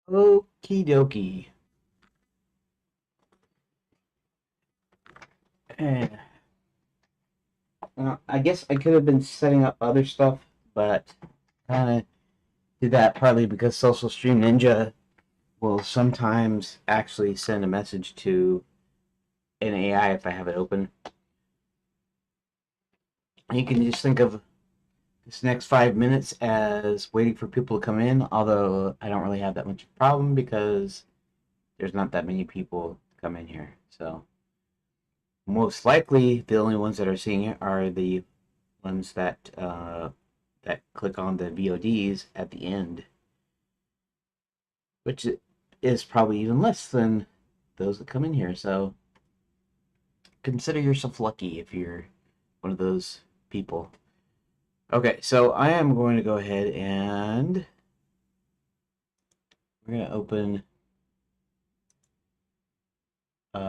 Okie dokie. Eh, I guess I could have been setting up other stuff, but kind of did that partly because Social Stream Ninja will sometimes actually send a message to an AI if I have it open. You can just think of this next 5 minutes as waiting for people to come in, although I don't really have that much problem because there's not that many people to come in here. So most likely the only ones that are seeing it are the ones that click on the VODs at the end, which is probably even less than those that come in here. So consider yourself lucky if you're one of those people. Okay, so I am going to go ahead and we're going to open. We're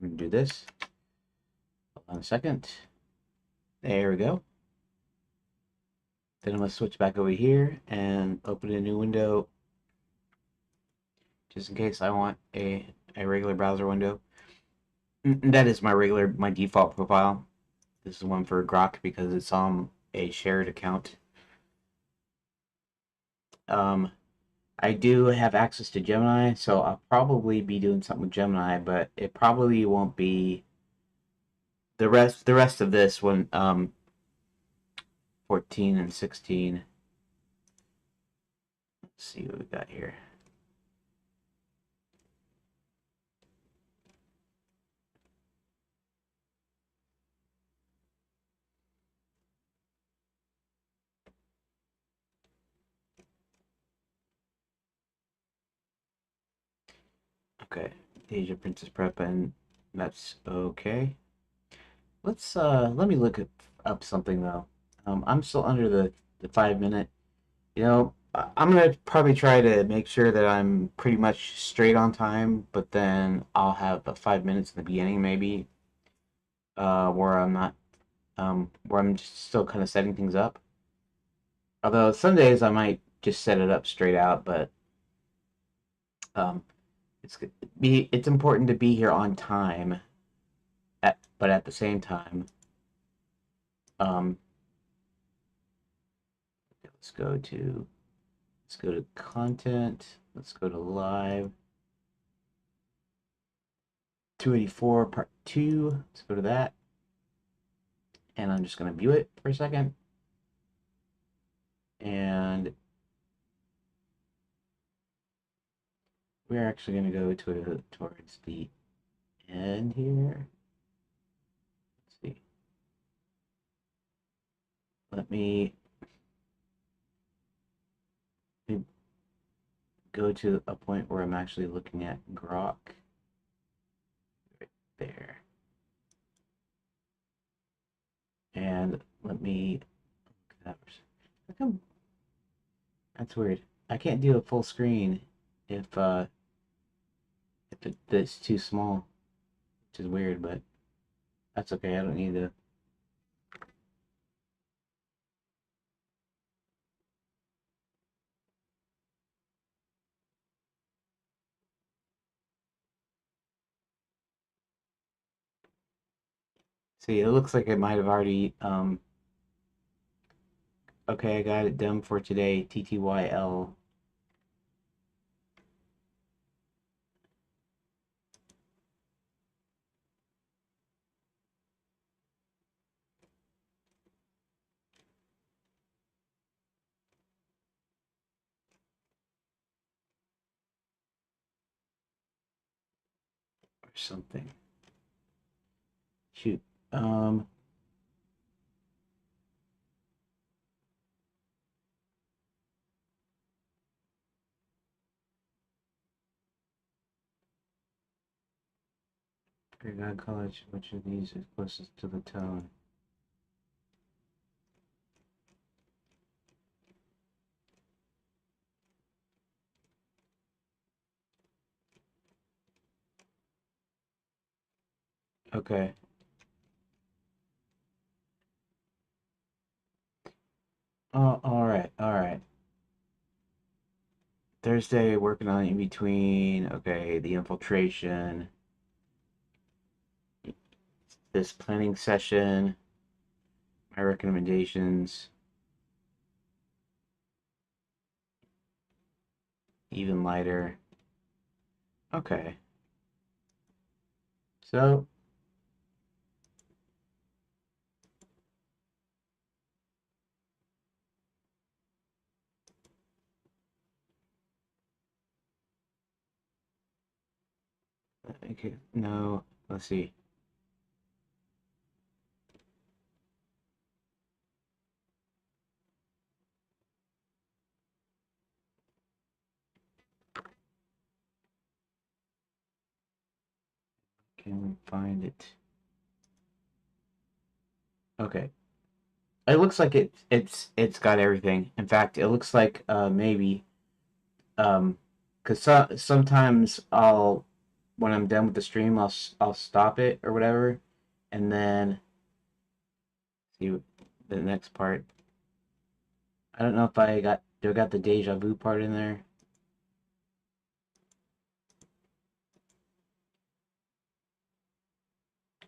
going to do this. Hold on a second. There we go. Then I'm going to switch back over here and open a new window just in case I want a regular browser window. That is my default profile. This is one for Grok because it's on a shared account. Um, I do have access to Gemini, so I'll probably be doing something with Gemini, but it probably won't be the rest of this when 14 and 16. Let's see what we got here. Okay, Asia Princess Prep, and that's okay. Let me look up something though. I'm still under the 5 minute. I'm gonna probably try to make sure that I'm pretty much straight on time, but then I'll have 5 minutes in the beginning maybe, where I'm not, where I'm just still kind of setting things up. Although some days I might just set it up straight out, but um, it's important to be here on time. But at the same time, um, let's go to content. Let's go to live 284 part 2. Let's go to that. And I'm just going to view it for a second. And we're actually going to go towards the end here. Let's see. Let me go to a point where I'm actually looking at Grok right there. And let me look at that. How come? That's weird. I can't do a full screen if it's too small, which is weird, but that's okay. I don't need to. See, it looks like it might have already. Okay, I got it done for today. TTYL or something. Shoot. Um. Paragon College. Which of these is closest to the tone? Okay. Oh, all right, all right. Thursday, working on in between. Okay, the infiltration, this planning session, my recommendations, even lighter. Okay, so okay, no, let's see. Can we find it? Okay. It looks like it's got everything. In fact, it looks like maybe because sometimes I'll when I'm done with the stream I'll stop it or whatever, and then see the next part. I don't know if I got the deja vu part in there.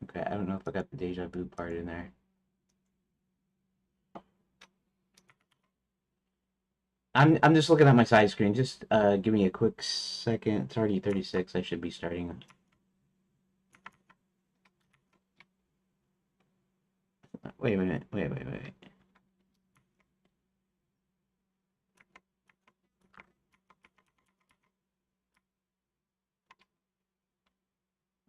Okay, I don't know if I got the deja vu part in there. I'm just looking at my side screen. Just give me a quick second. It's already 36. I should be starting. Wait a minute. Wait.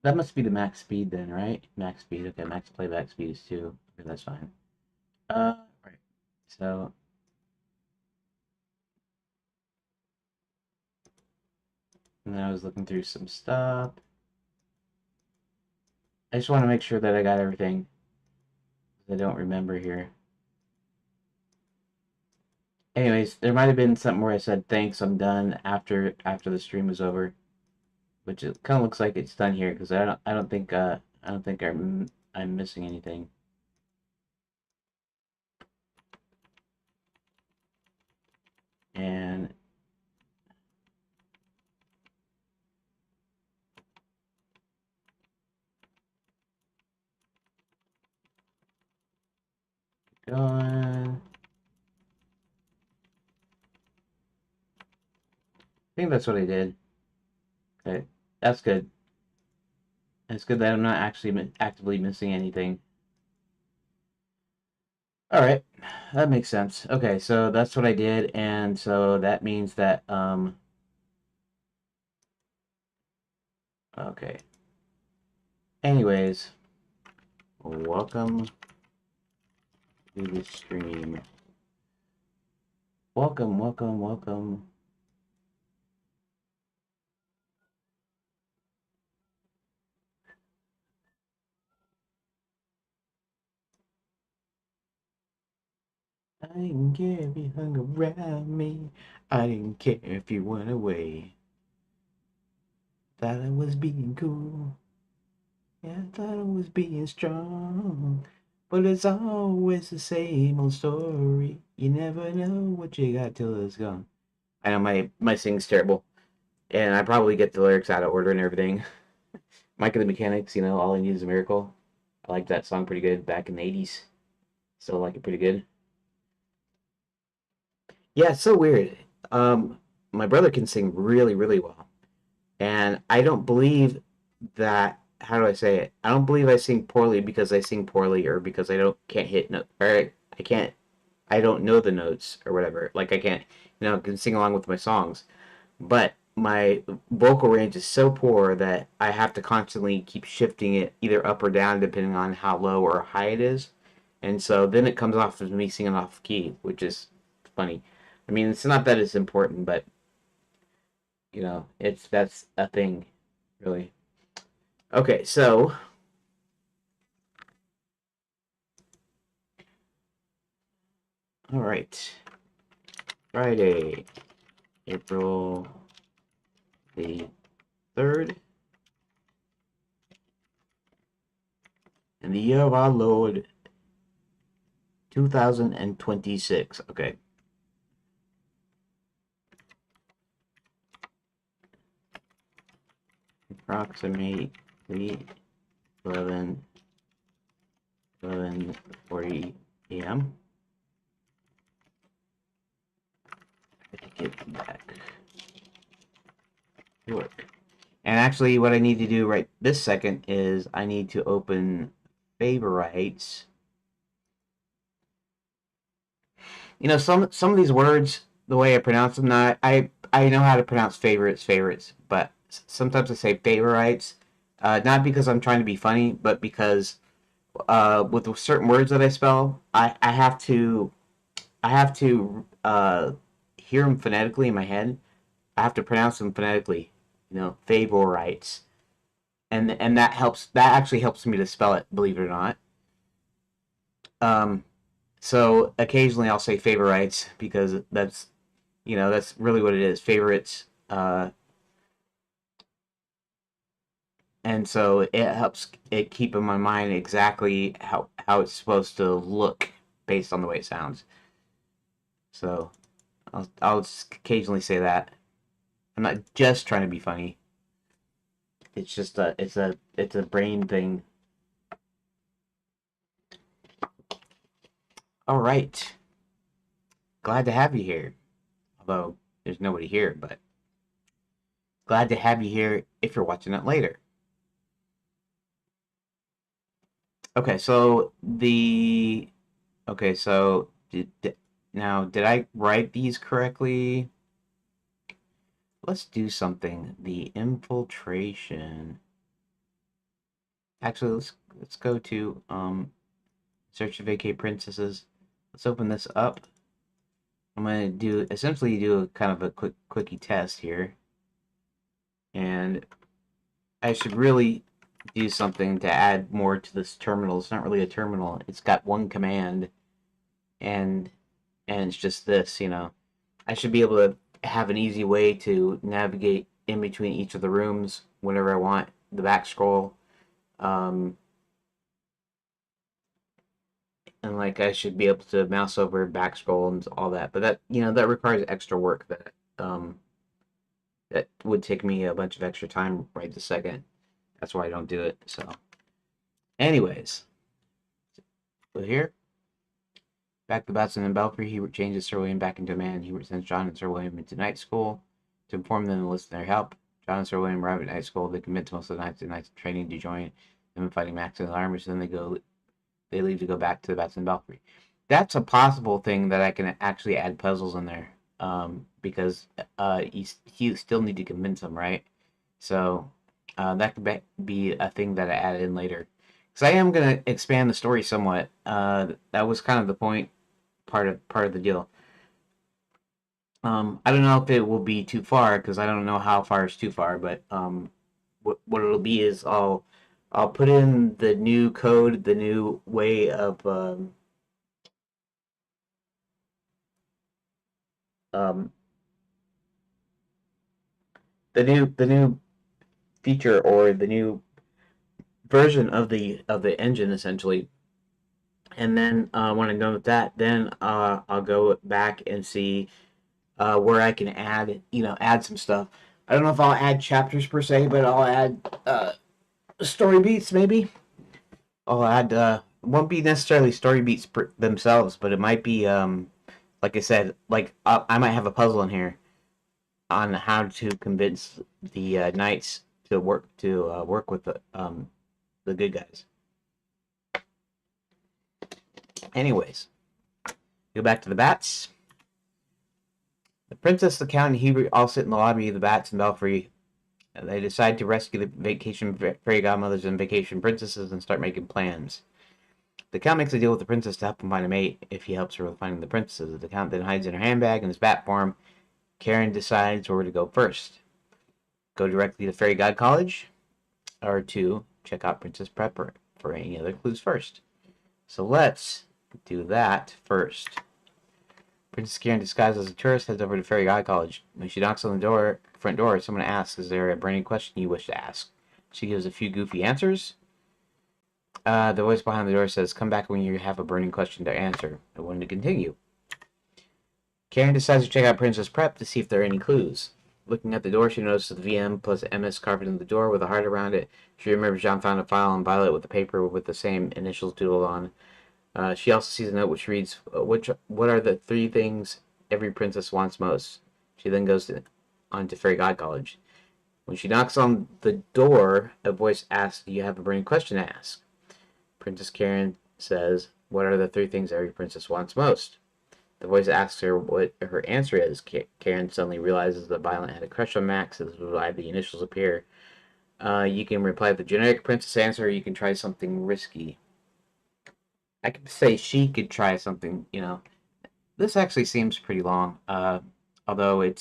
That must be the max speed then, right? Max speed. Okay, max playback speed is 2. Okay, that's fine. Right. So, and then I was looking through some stuff. I just want to make sure that I got everything. I don't remember here. Anyways, there might have been something where I said thanks, I'm done after the stream was over, which it kind of looks like it's done here because I don't think I'm missing anything. And going. I think that's what I did. Okay, that's good. It's good that I'm not actually actively missing anything. All right, that makes sense. Okay, so that's what I did, and so that means that okay. Anyways, welcome to the stream. Welcome. I didn't care if you hung around me. I didn't care if you went away. Thought I was being cool. Yeah, I thought I was being strong. But it's always the same old story. You never know what you got till it's gone. I know my sing's terrible. And I probably get the lyrics out of order and everything. Mike and the Mechanics, you know, All I Need Is a Miracle. I liked that song pretty good back in the 80s. Still like it pretty good. Yeah, it's so weird. Um, my brother can sing really well. And I don't believe that, how do I say it? I don't believe I sing poorly because I sing poorly or because I don't can't hit note or I can't I don't know the notes or whatever. Like I can't, you know, can sing along with my songs. But my vocal range is so poor that I have to constantly keep shifting it either up or down depending on how low or high it is. And so then it comes off as me singing off key, which is funny. I mean, it's not that it's important, but you know, that's a thing, really. Okay, so all right, Friday, April the 3rd, in the year of our Lord 2026. Okay. approximately 11:40 a.m. to get back to work. And actually, what I need to do right this second is I need to open favorites. You know, some of these words, the way I pronounce them, now I know how to pronounce favorites, but sometimes I say favorites, not because I'm trying to be funny, but because with certain words that I spell, I have to hear them phonetically in my head. I have to pronounce them phonetically. You know, favorites, and that helps. That actually helps me to spell it. Believe it or not. Um, so occasionally I'll say favorites because that's that's really what it is. Favorites. And so it helps it keep in my mind exactly how it's supposed to look based on the way it sounds. So I'll just occasionally say that. I'm not just trying to be funny. It's just it's a brain thing. All right. Glad to have you here. Although there's nobody here, but glad to have you here if you're watching it later. Okay, so the okay, so now did I write these correctly? Let's do something. The infiltration. Actually, let's go to search Vacay princesses. Let's open this up. I'm gonna essentially do a kind of a quickie test here, and I should really do something to add more to this terminal. It's not really a terminal. It's got one command, and it's just this. I should be able to have an easy way to navigate in between each of the rooms whenever I want. The back scroll, and like I should be able to mouse over, back scroll, and all that. But that requires extra work that would take me a bunch of extra time right this second. That's why I don't do it. So, anyways, so here, back to Batson and Belfry, he changes Sir William back into a man. He sends John and Sir William into night school to inform them to enlist their help. John and Sir William arrive at night school. They commit to most of the night's training to join them in fighting Max and the armors. Then they leave to go back to the Batson and Belfry. That's a possible thing that I can actually add puzzles in there, because you still need to convince them, right? So that could be a thing that I added in later. Because I am going to expand the story somewhat. That was kind of the point, part of the deal. I don't know if it will be too far, because I don't know how far is too far, but what it'll be is I'll put in the new code, the new way of um, the new feature, or the new version of the engine, essentially. And then when I'm done with that, then I'll go back and see where I can add some stuff. I don't know if I'll add chapters per se, but I'll add story beats maybe. I'll add won't be necessarily story beats themselves, but it might be like I said, like I might have a puzzle in here on how to convince the knights to work with the good guys. Anyways, go back to the bats. The princess, the count, and Hubert all sit in the lobby of the Bats and Belfry. They decide to rescue the vacation fairy godmothers and vacation princesses and start making plans. The count makes a deal with the princess to help him find a mate if he helps her with finding the princesses. The count then hides in her handbag in his bat form. Karen decides where to go first. Go directly to Fairy God College, or to check out Princess Prep for any other clues first. So let's do that first. Princess Karen, disguised as a tourist, heads over to Fairy God College. When she knocks on the front door, someone asks, "Is there a burning question you wish to ask?" She gives a few goofy answers. The voice behind the door says, "Come back when you have a burning question to answer." I wanted to continue. Karen decides to check out Princess Prep to see if there are any clues. Looking at the door, she notices the VM plus MS carved into the door with a heart around it. She remembers John found a file on Violet with a paper with the same initials doodled on. She also sees a note which reads, what are the three things every princess wants most? She then goes on to Fairy God College. When she knocks on the door, a voice asks, do you have a burning question to ask? Princess Karen says, what are the three things every princess wants most? The voice asks her what her answer is. Karen suddenly realizes that Violet had a crush on Max, so this is why the initials appear. You can reply the generic princess answer, or you can try something risky. I could say she could try something, This actually seems pretty long. Although I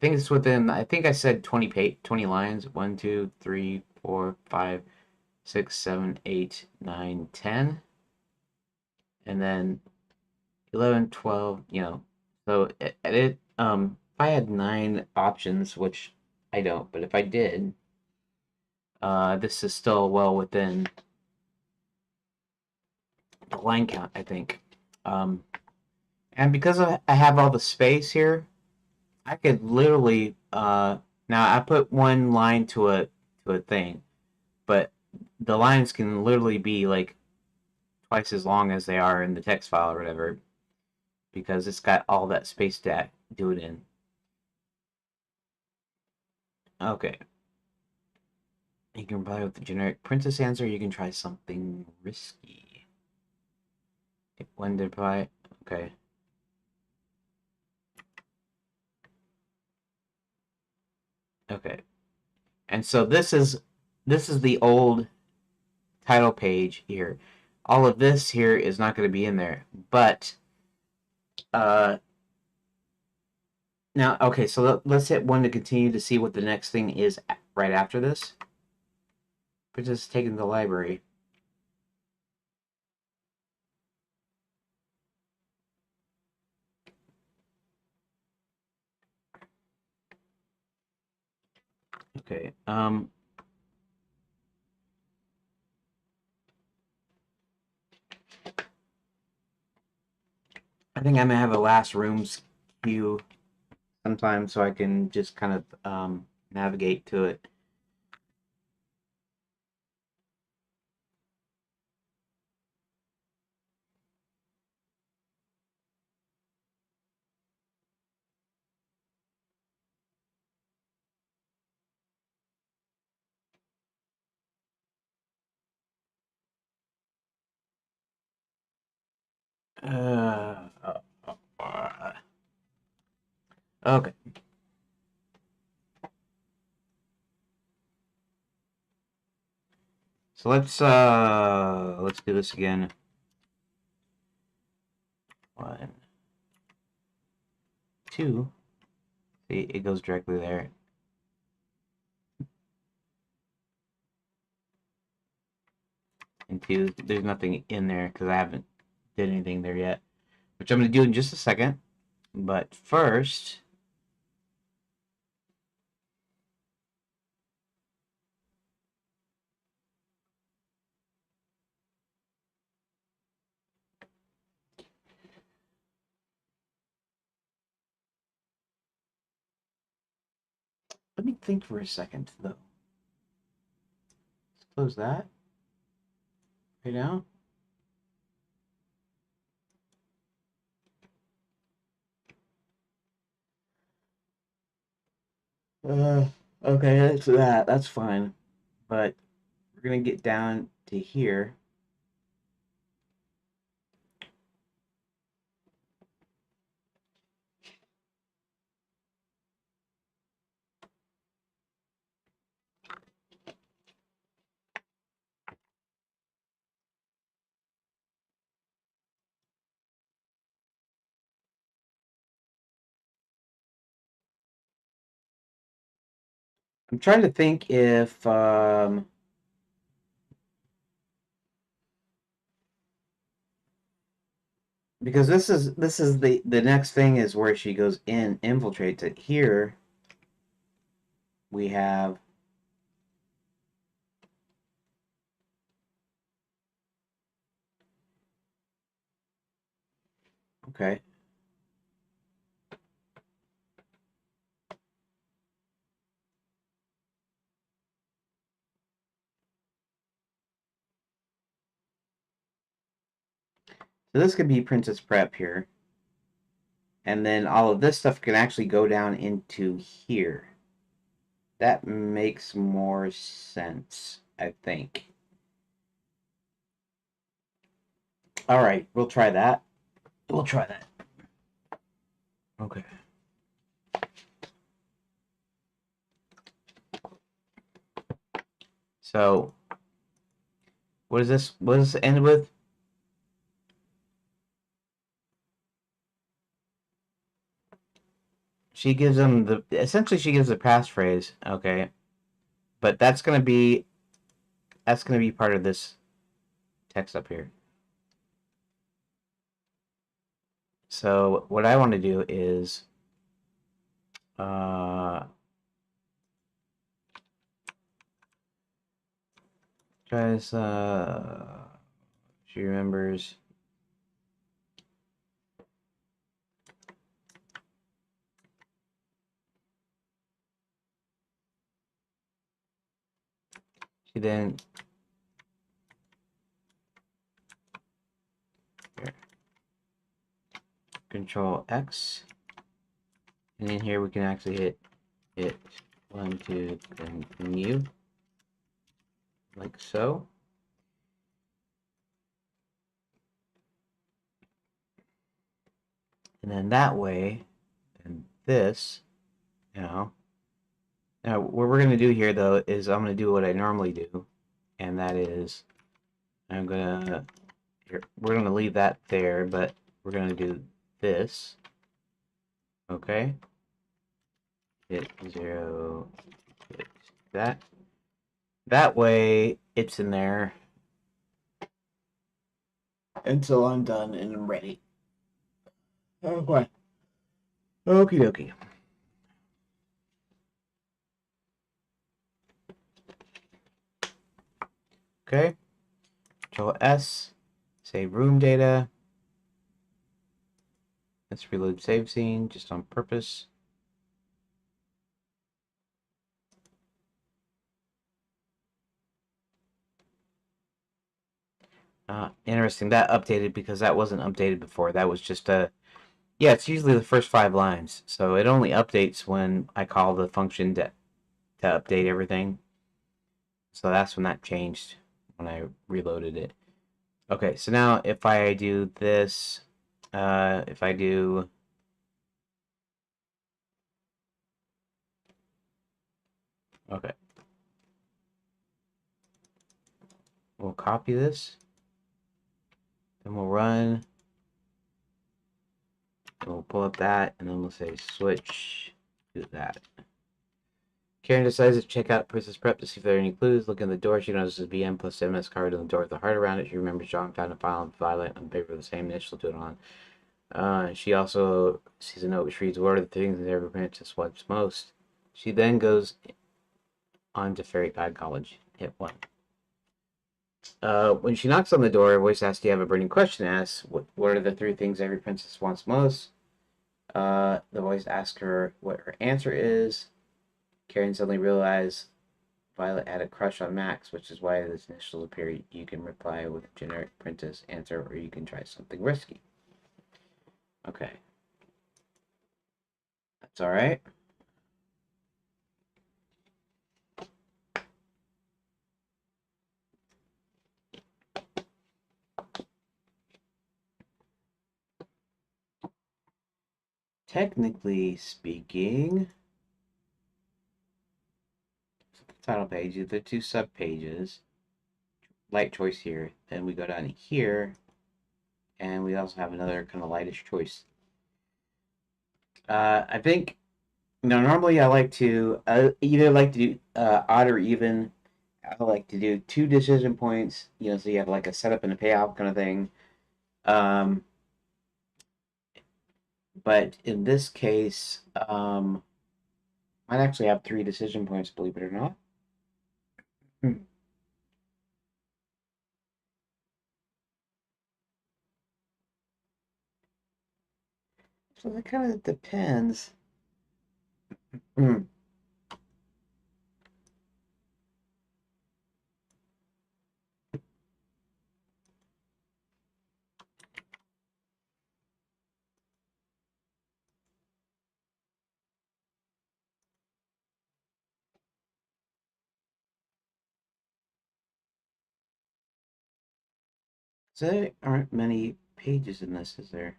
think it's within, I think I said 20 lines. 1, 2, 3, 4, 5, 6, 7, 8, 9, 10. And then 11, 12, So if I had 9 options, which I don't, but if I did, this is still well within the line count, I think. Um, and because I have all the space here, I could literally now I put one line to a thing, but the lines can literally be like twice as long as they are in the text file or whatever because it's got all that space to do it in. Okay. You can reply with the generic princess answer. You can try something risky. When to reply? Okay. Okay. And so this is the old title page here. All of this here is not going to be in there, but uh, now okay. So let's hit 1 to continue to see what the next thing is right after this. Princess taken to the library. Okay. I think I'm gonna have a last rooms queue sometime so I can just kind of navigate to it. Uh, okay. So let's do this again. 1, 2. See, it goes directly there. And 2, there's nothing in there because I haven't did anything there yet, which I'm gonna do in just a second. But first, let me think for a second though. Let's close that right now. Uh, okay, that's that. That's fine. But we're gonna get down to here. I'm trying to think if because this is the next thing is where she goes in infiltrates it. Here we have okay. So this could be Princess Prep here. And then all of this stuff can actually go down into here. That makes more sense, I think. All right, we'll try that. We'll try that. Okay. So, what is this? What does this end with? She gives them the essentially she gives the passphrase, okay, but that's gonna be part of this text up here. So what I want to do is guys she remembers she then here, Control X, and in here we can actually hit 1 2 continue like so. And then that way, and this, now what we're going to do here, though, is I'm going to do what I normally do, and that is I'm going to, we're going to leave that there, but we're going to do this, okay? Hit 0, hit that. That way, it's in there until I'm done and I'm ready. Okay. Okie dokie. Okay. Control S. Save room data. Let's reload save scene just on purpose. Interesting. That updated because that wasn't updated before. That was just a... Yeah, it's usually the first 5 lines. So it only updates when I call the function to update everything. So that's when that changed, when I reloaded it. Okay, so now if I do this, if I do... Okay. We'll copy this. Then we'll run. We'll pull up that, and then we'll say switch to that. Karen decides to check out Princess Prep to see if there are any clues. Look in the door. She notices BM plus MS card on the door with a heart around it. She remembers John found a file of Violet on paper with the same initial to it on. She also sees a note which reads, "What are the things that every princess wants most?" She then goes on to Fairy God College. Hit 1. When she knocks on the door, a voice asks, "Do you have a burning question?" Asks, "What are the 3 things every princess wants most?" The voice asks her what her answer is. Karen suddenly realizes Violet had a crush on Max, which is why this initials appear. You can reply with generic princess answer, or you can try something risky. Okay. That's all right. Technically speaking, the title page, the 2 sub pages, light choice here. Then we go down here, and we also have another kind of lightish choice. I think, normally I like to either like to do odd or even. I like to do 2 decision points, so you have like a setup and a payoff kind of thing. But in this case, might actually have 3 decision points, believe it or not. So that kind of depends. There aren't many pages in this, is there?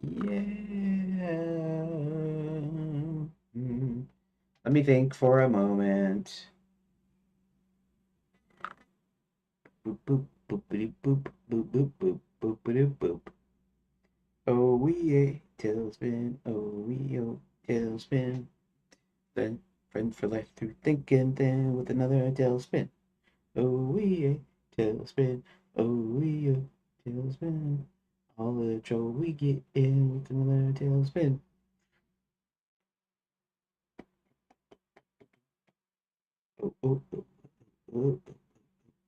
Yeah. Let me think for a moment. Boop boop boopity boop boop boop boop boopity boop. Oh we a tailspin. Oh we oh tailspin. Then friends for life through thinking. Then with another tailspin. Oh we a tailspin. Oh we oh tailspin. All the trouble we get in with another tailspin. Oh oh oh oh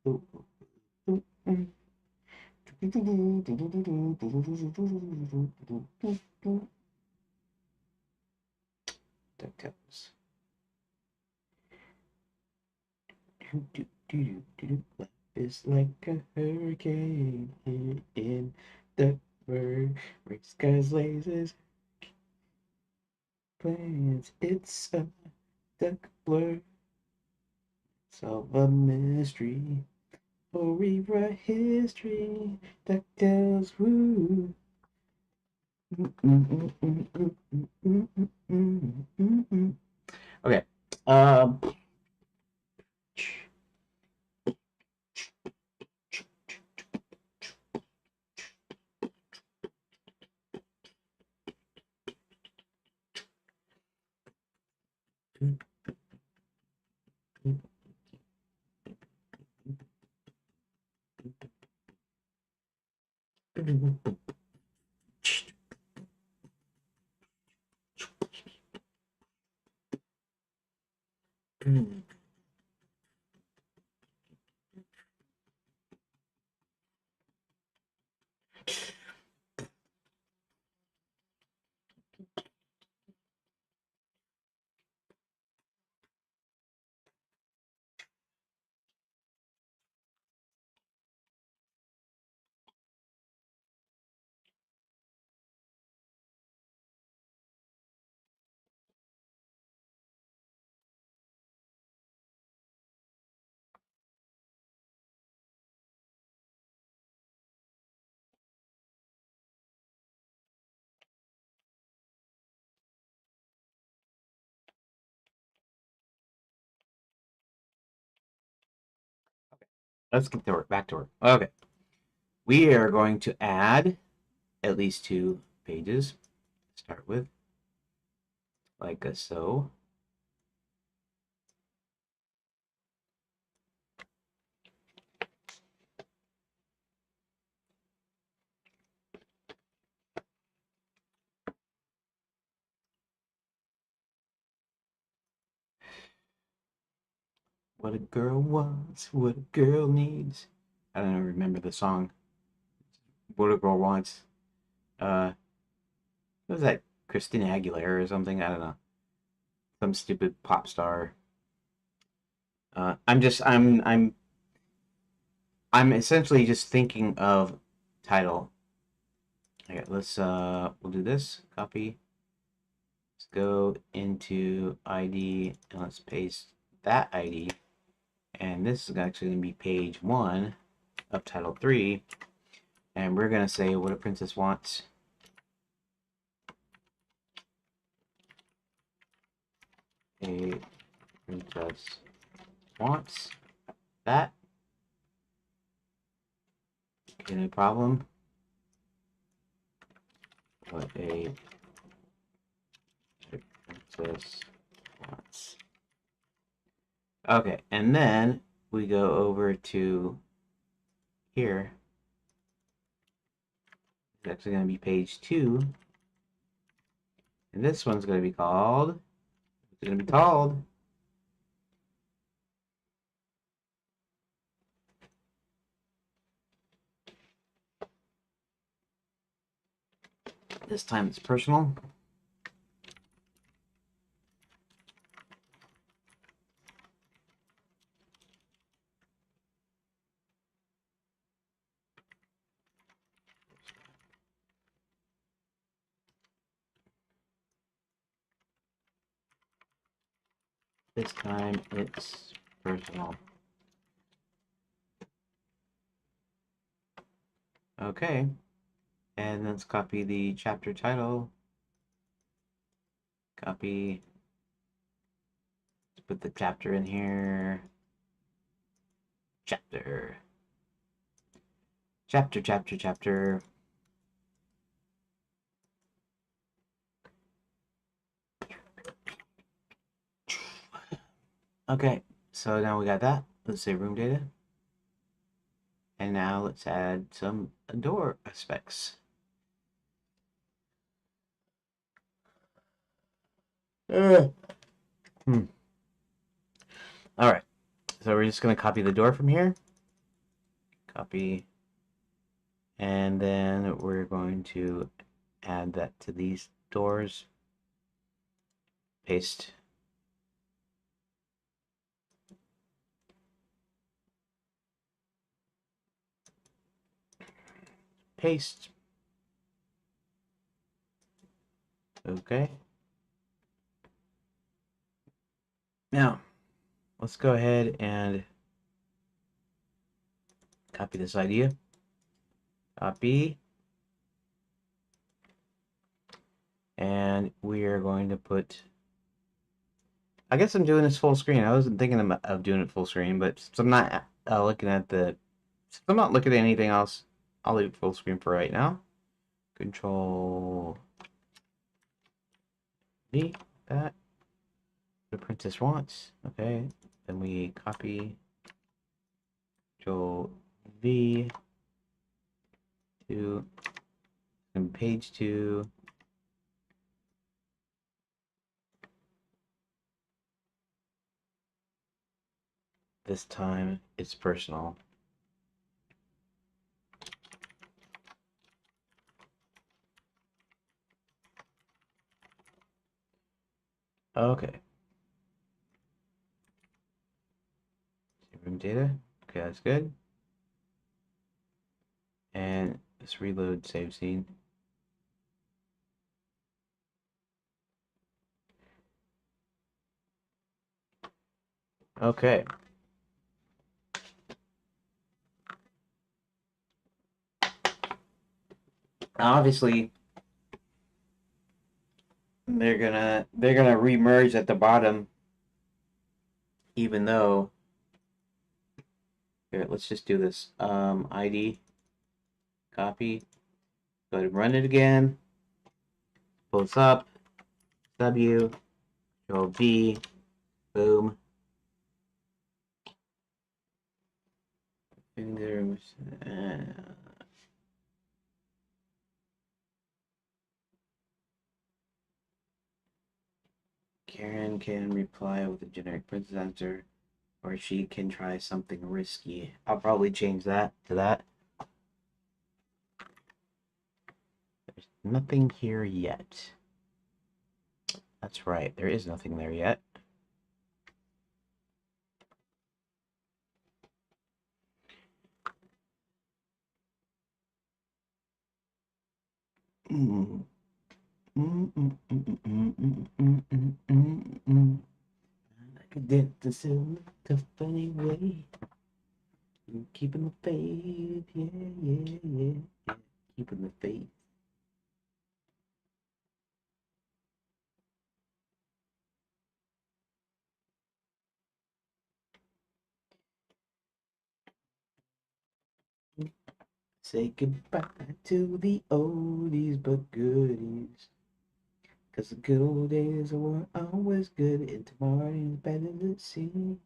oh oh. Oh. DuckTales. Life is like a hurricane here in Duckburg. Red skies, lasers, planes. It's a duck blur. Solve a mystery or rewrite history. DuckTales, woo. Okay. Um. Let's get to work. Back to work. Okay. We are going to add at least 2 pages. Start with like so. What a girl wants, what a girl needs. I don't remember the song. What a girl wants. What was that? Christina Aguilera or something? I don't know. Some stupid pop star. I'm essentially just thinking of title. Okay, we'll do this. Copy. Let's go into ID and let's paste that ID. And this is actually going to be page 1 of title 3. And we're going to say what a princess wants. A princess wants that. Okay, no problem. What a princess wants. Okay, and then we go over to here. It's actually going to be page 2. And this one's going to be called, this time it's personal. This time it's personal. Okay, and let's copy the chapter title. Copy. Let's put the chapter in here. Chapter. Chapter. Okay, so now we got that. Let's say room data. And now let's add some door specs. Hmm. All right, so we're just gonna copy the door from here. Copy. And then we're going to add that to these doors. Paste. Paste. Okay. Now, let's go ahead and copy this idea. Copy. And we are going to put... I guess I'm doing this full screen. I wasn't thinking of doing it full screen, but since I'm not looking at the... Since I'm not looking at anything else, I'll leave it full screen for right now. Control V, that. The princess wants. Okay. Then we copy Control V to and page 2. This time it's personal. Okay. Room data. Okay, that's good. And let's reload save scene. Okay. Obviously, they're gonna remerge at the bottom, even though here, let's just do this. ID, copy, go ahead and run it again. Pull this up, W, Control V, boom. Karen can reply with a generic princess answer, or she can try something risky. I'll probably change that to that. There's nothing here yet. That's right, there is nothing there yet. I could dance this in a funny way. Keeping the faith, yeah. Keeping the faith. Say goodbye to the oldies but goodies. 'Cause the good old days were always good, and tomorrow is better than see.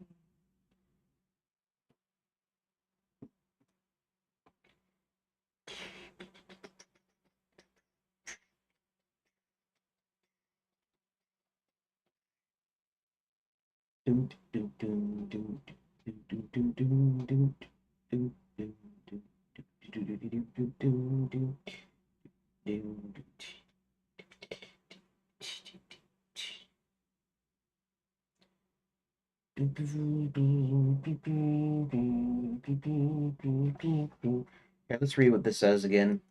Yeah, let's read what this says again.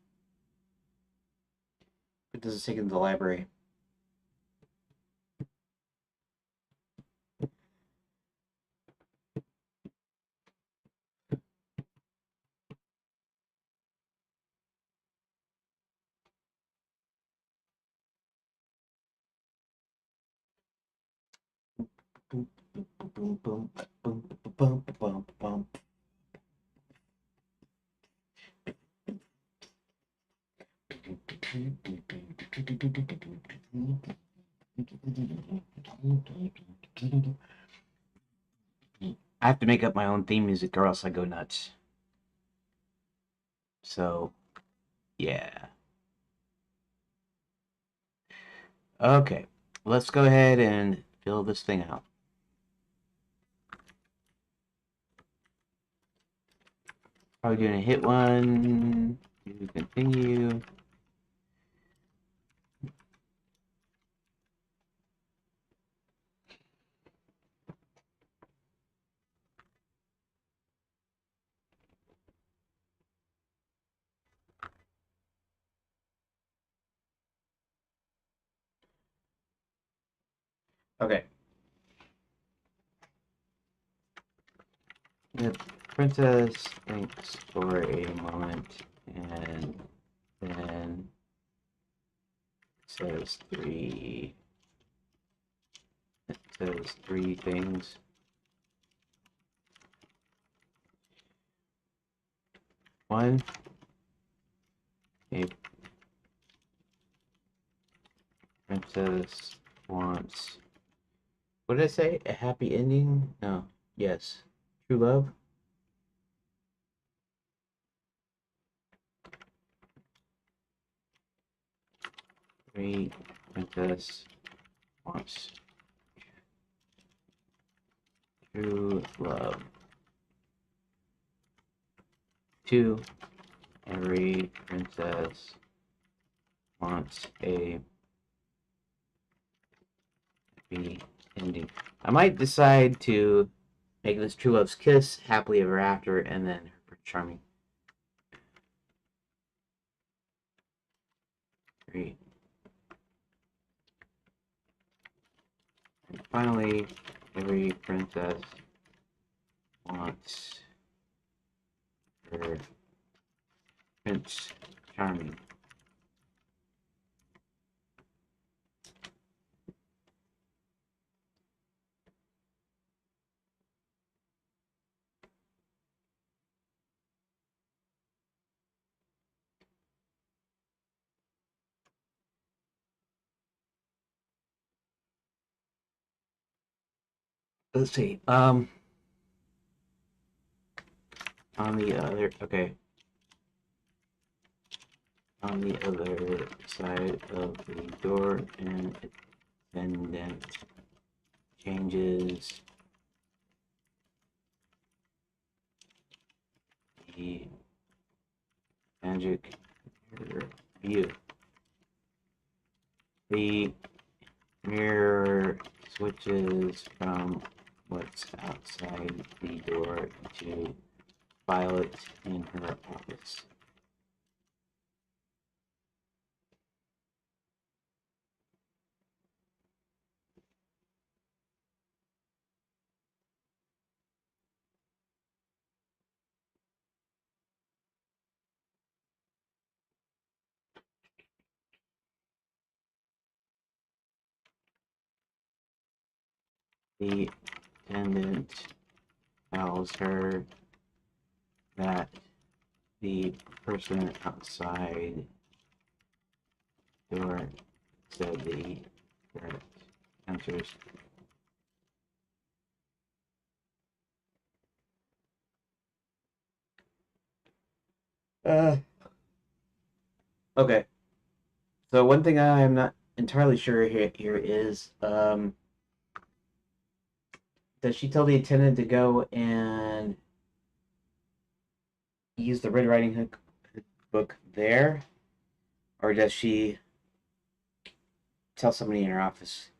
It doesn't take into the library. Boom, boom, boom, boom, boom, boom, boom, boom. I have to make up my own theme music or else I go nuts. So, yeah. Okay, let's go ahead and fill this thing out. Are we gonna hit one? To continue. Okay. The princess thinks for a moment and then says three things. One, a princess wants, what did I say? A happy ending? No. Yes. True love? Three, princess wants true love. Two, every princess wants a happy ending. I might decide to make this True Love's Kiss, Happily Ever After, and then her Prince Charming. Three. And finally, every princess wants her Prince Charming. Let's see. On the other, okay. On the other side of the door, and attendant changes the magic view. The mirror switches from what's outside the door to Violet in her office. The attendant tells her that the person outside door said the correct answers. Okay. So one thing I am not entirely sure here is, does she tell the attendant to go and use the Red Riding Hood book there, or does she tell somebody in her office?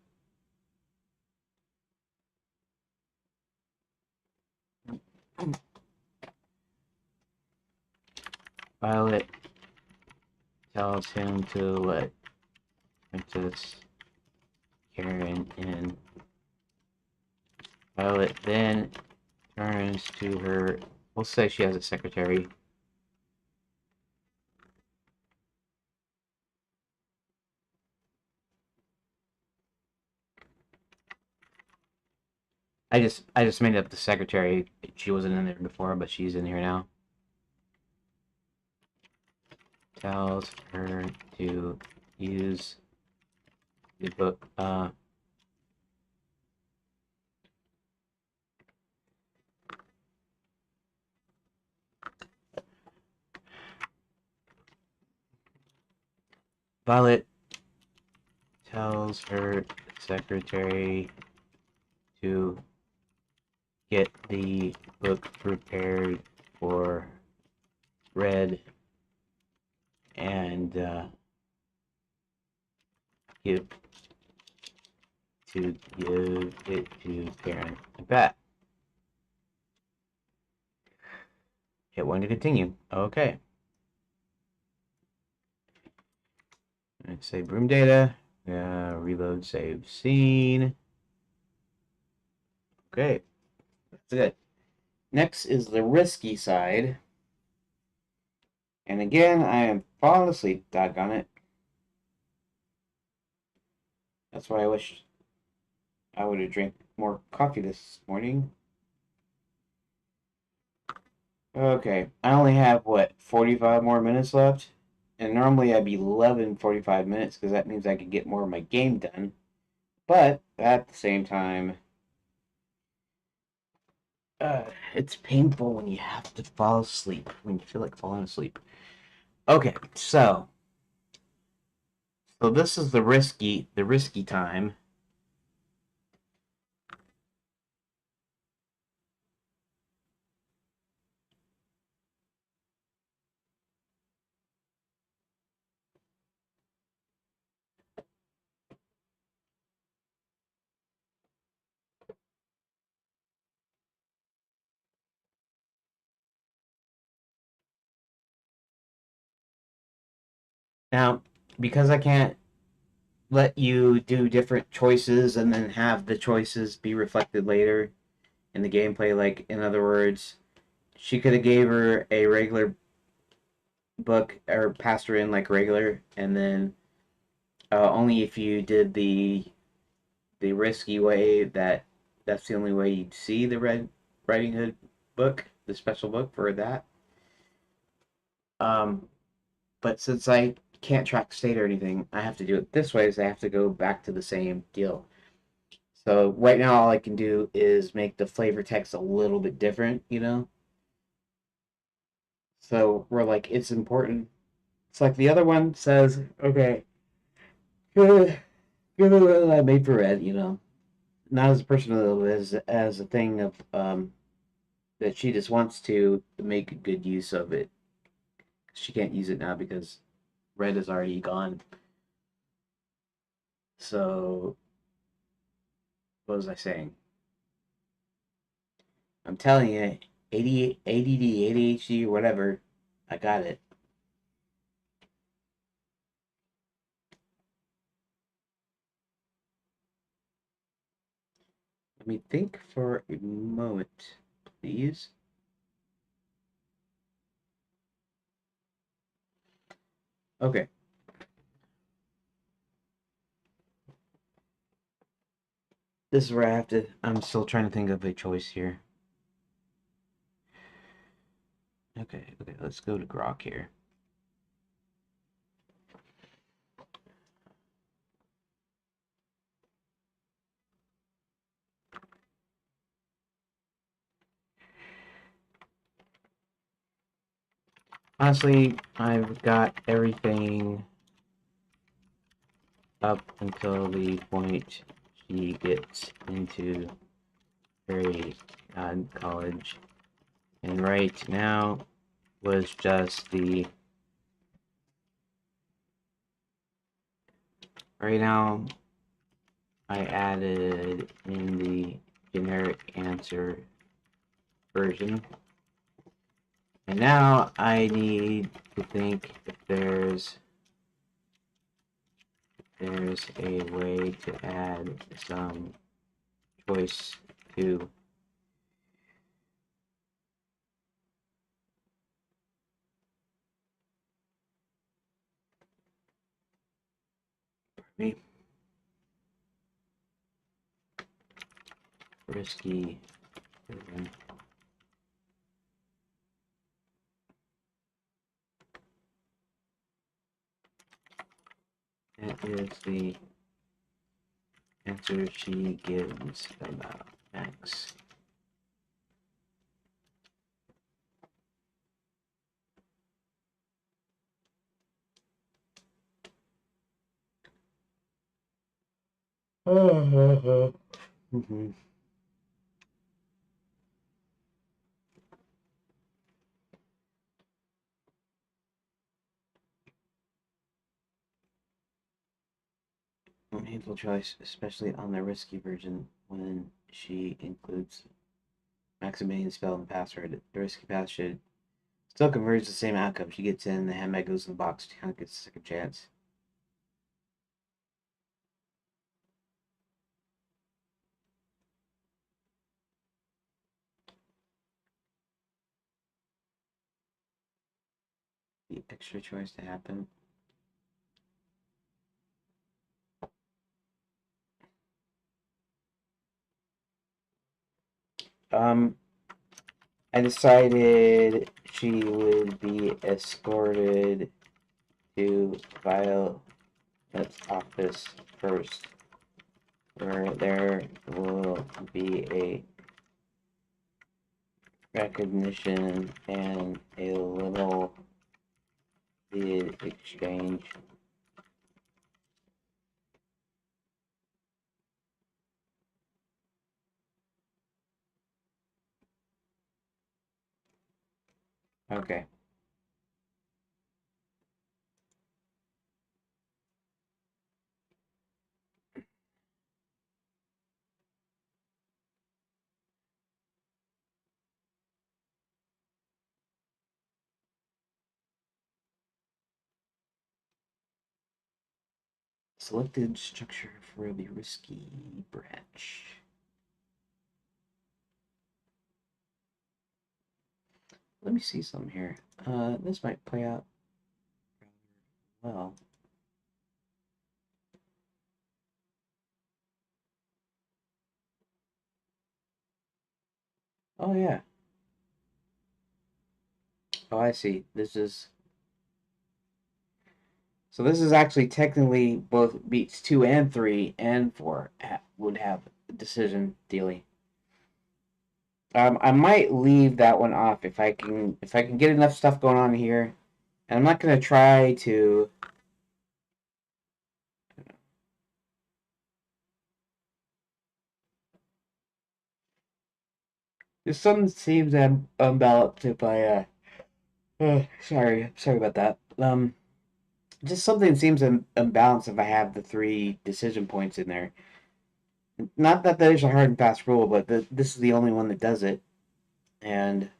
Violet tells him to let Princess Karen in. Violet then turns to her. We'll say she has a secretary. I just made up the secretary. She wasn't in there before, but she's in here now. Tells her to use the book. Violet tells her secretary to get the book prepared for Red and give it to Karen. Like that. Hit 1 to continue. Okay. Let's say broom data. Reload save scene. Okay. That's good. Next is the risky side. And again, I am falling asleep, doggone it. That's why I wish I would have drank more coffee this morning. Okay, I only have, what, 45 more minutes left? And normally I'd be 11:45 minutes because that means I could get more of my game done. But at the same time, it's painful when you have to fall asleep, when you feel like falling asleep. Okay, so this is the risky time. Now, because I can't let you do different choices and then have the choices be reflected later in the gameplay, like in other words, she could have gave her a regular book or passed her in like regular, and then only if you did the risky way that's the only way you'd see the Red Riding Hood book, the special book for that. Um, but since I can't track state or anything, I have to do it this way. So I have to go back to the same deal. So right now, all I can do is make the flavor text a little bit different, you know. So we're like, it's important. It's like the other one says, okay, good, good, I made for Red, you know. Not as personal as a thing of that she just wants to make good use of it. She can't use it now because Red is already gone. So what was I saying? I'm telling you, ADD, ADHD, or whatever, I got it. Let me think for a moment, please. Okay. This is where I have to. I'm still trying to think of a choice here. Okay, let's go to Grok here. Honestly, I've got everything up until the point she gets into very college. And right now was just the right now I added in the generic answer version. And now I need to think if there's a way to add some choice to me. risky version. That is the answer she gives about X. Mm-hmm. Painful choice, especially on the risky version when she includes Maximilian spell and password. The risky pass should still converge the same outcome. She gets in, the handbag goes in the box, Count gets a second chance. The extra choice to happen. I decided she would be escorted to Violet's office first, where there will be a recognition and a little bid exchange. Okay. Selected structure for the risky branch. Let me see some here. This might play out well. Oh yeah. Oh, I see. This is so. This is actually technically both beats 2 and 3 and 4 would have decision dealing. I might leave that one off if I can get enough stuff going on here. And I'm not gonna try to. This one seems unbalanced if I sorry about that. Just something seems unbalanced if I have the 3 decision points in there. Not that there's a hard and fast rule, but this is the only one that does it, and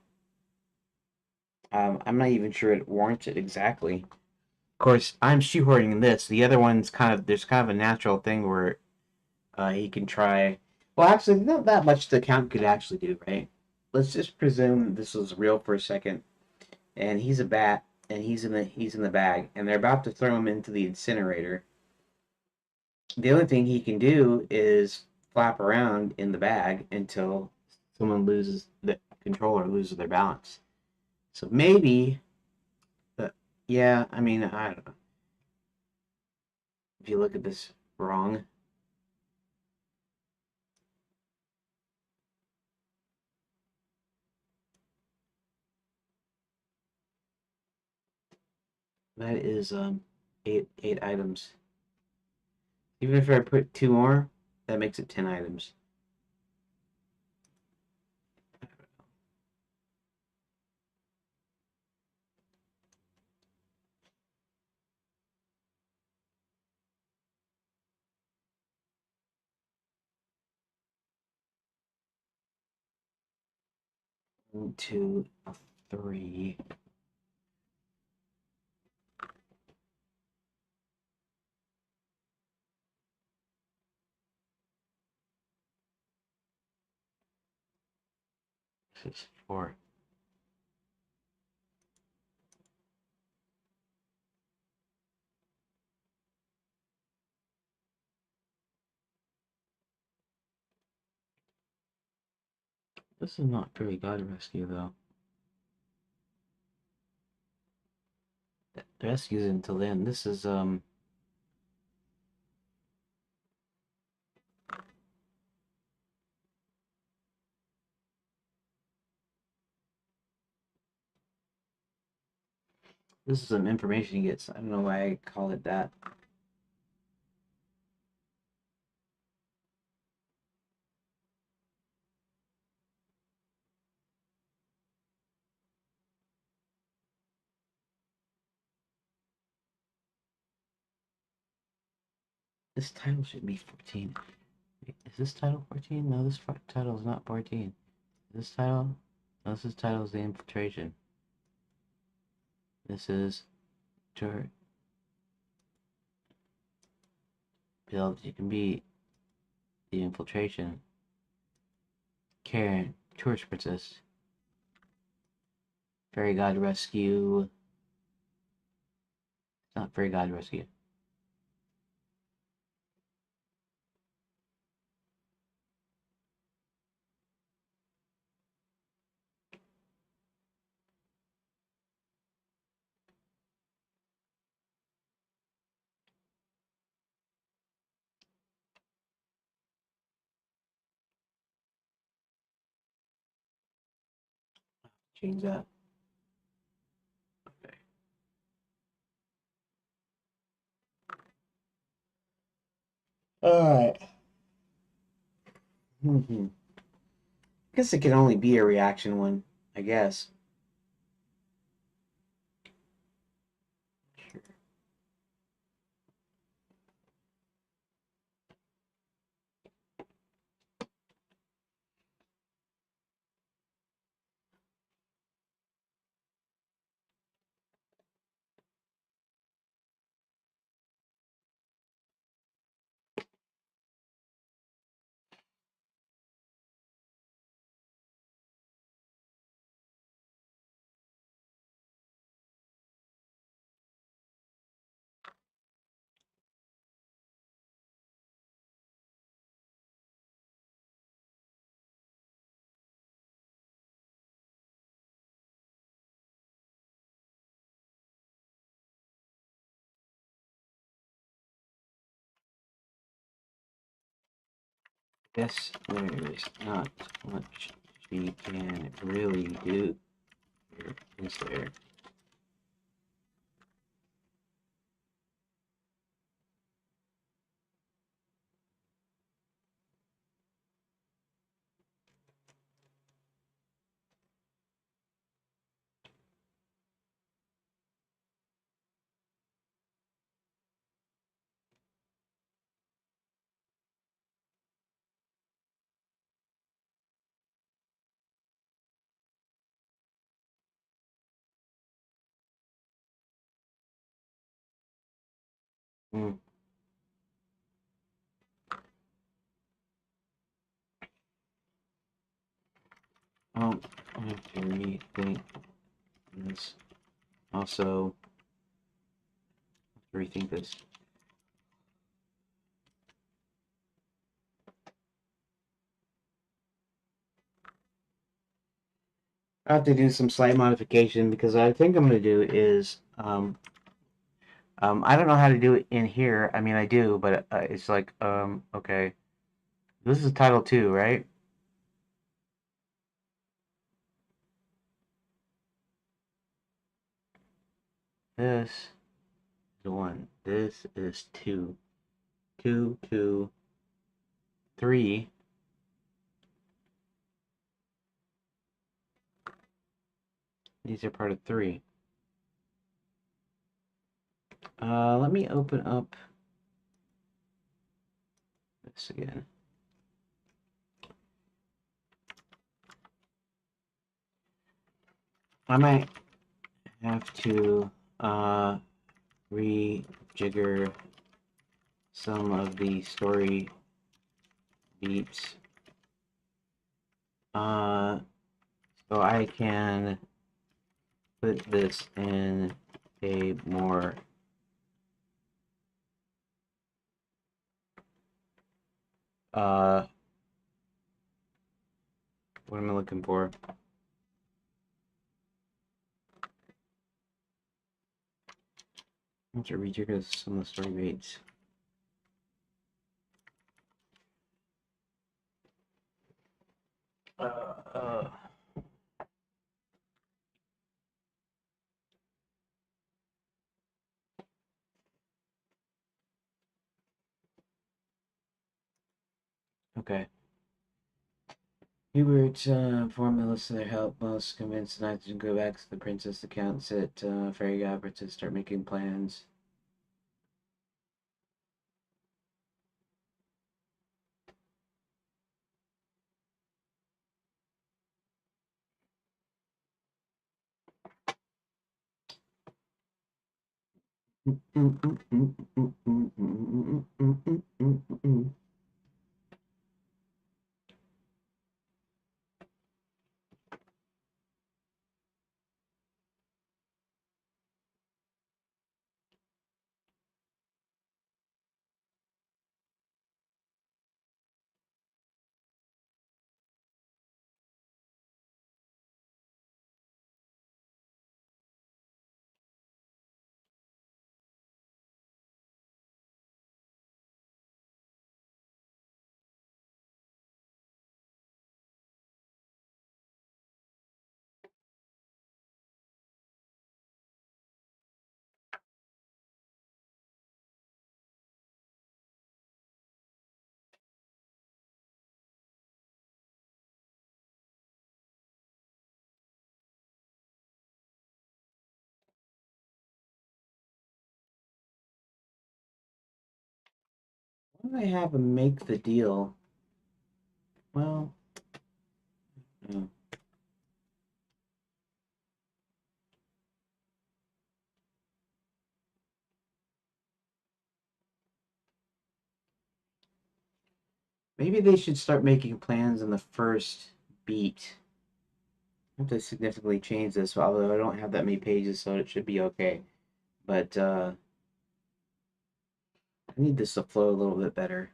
I'm not even sure it warrants it exactly. Of course, I'm shoehorning this. The other one's there's kind of a natural thing where he can try. Well, actually, not that much the count could actually do, right? Let's just presume this was real for a second, and he's a bat, and he's in the bag, and they're about to throw him into the incinerator. The only thing he can do is flap around in the bag until someone loses the control or loses their balance. So maybe, yeah, I mean, I don't know. If you look at this wrong, that is eight items. Even if I put 2 more, that makes it 10 items. One, two, three. This is 4. This is not very God Rescue though. The rescue's until then. This is some information you get. I don't know why I call it that. This title should be 14. Wait, is this title 14? No, this title is not 14. This title? No, this title is The Infiltration. This is build. You can be The Infiltration. Karen, Tourist Princess. Fairy God Rescue. It's not Fairy God Rescue. Change that. Okay. Alright. I guess it can only be a reaction one, I guess. Sure. Guess there's not much she can really do. Is there? Hmm. Oh, I have to rethink this. Also, rethink this. I have to do some slight modification because I think I'm going to do is I don't know how to do it in here. I mean, I do, but it's like okay. This is title 2, right? This is 1. This is 2. 2, 2, 3. These are part of 3. Let me open up this again. I might have to rejigger some of the story beats so I can put this in a more uh What am I looking for? I have to retrigger some of the story rates. Uh, okay. Hubert's informed Melissa their help most convinced Knight to go back to the princess account, set Fairy Godfrey to start making plans. Why do I have him make the deal? Well, no. Maybe they should start making plans in the first beat. I have to significantly change this, although I don't have that many pages, so it should be okay. But I need this to flow a little bit better.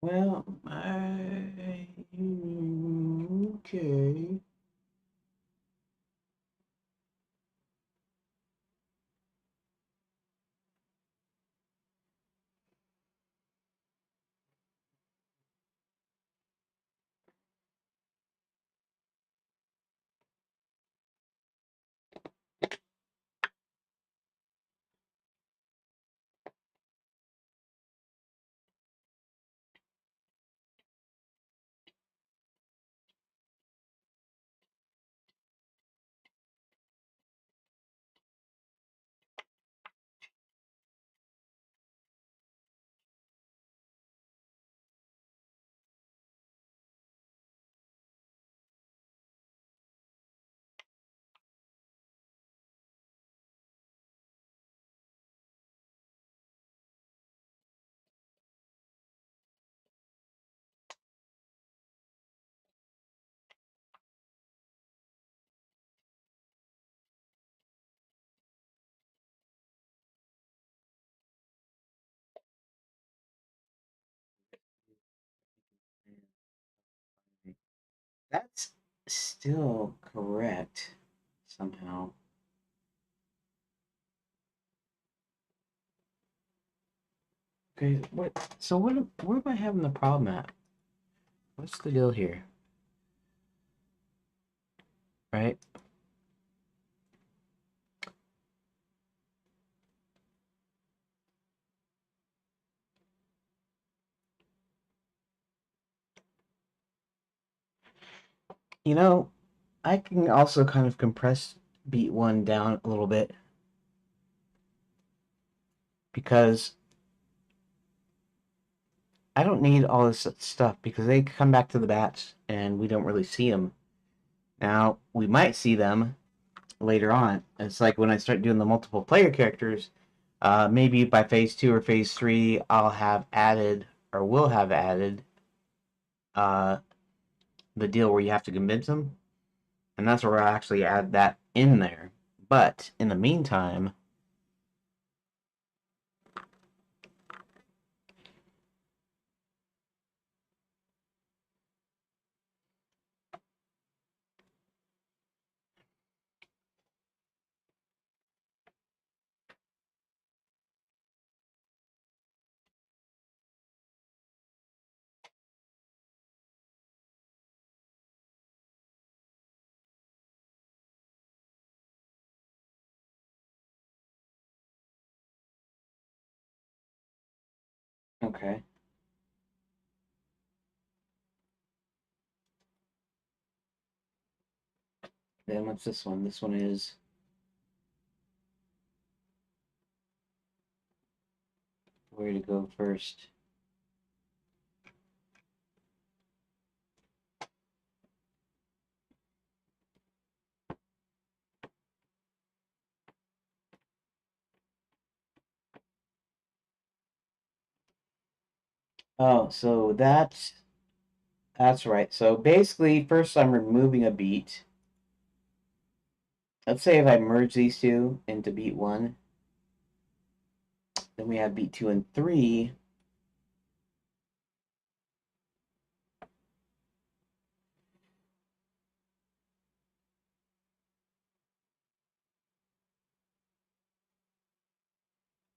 Well, okay. still correct somehow. Okay, what? So what? Where am I having the problem at? What's the deal here? Right? You know, I can also kind of compress beat one down a little bit because I don't need all this stuff because they come back to the bats and we don't really see them. Now, we might see them later on. It's like when I start doing the multiple player characters, maybe by phase 2 or phase 3, I'll have added or will have added uh, the deal where you have to convince them. And that's where I actually add that in there. But in the meantime, okay. Then what's this one? This one is where to go first. Oh, so that's right. So basically, first I'm removing a beat. Let's say if I merge these two into beat one, then we have beat 2 and 3.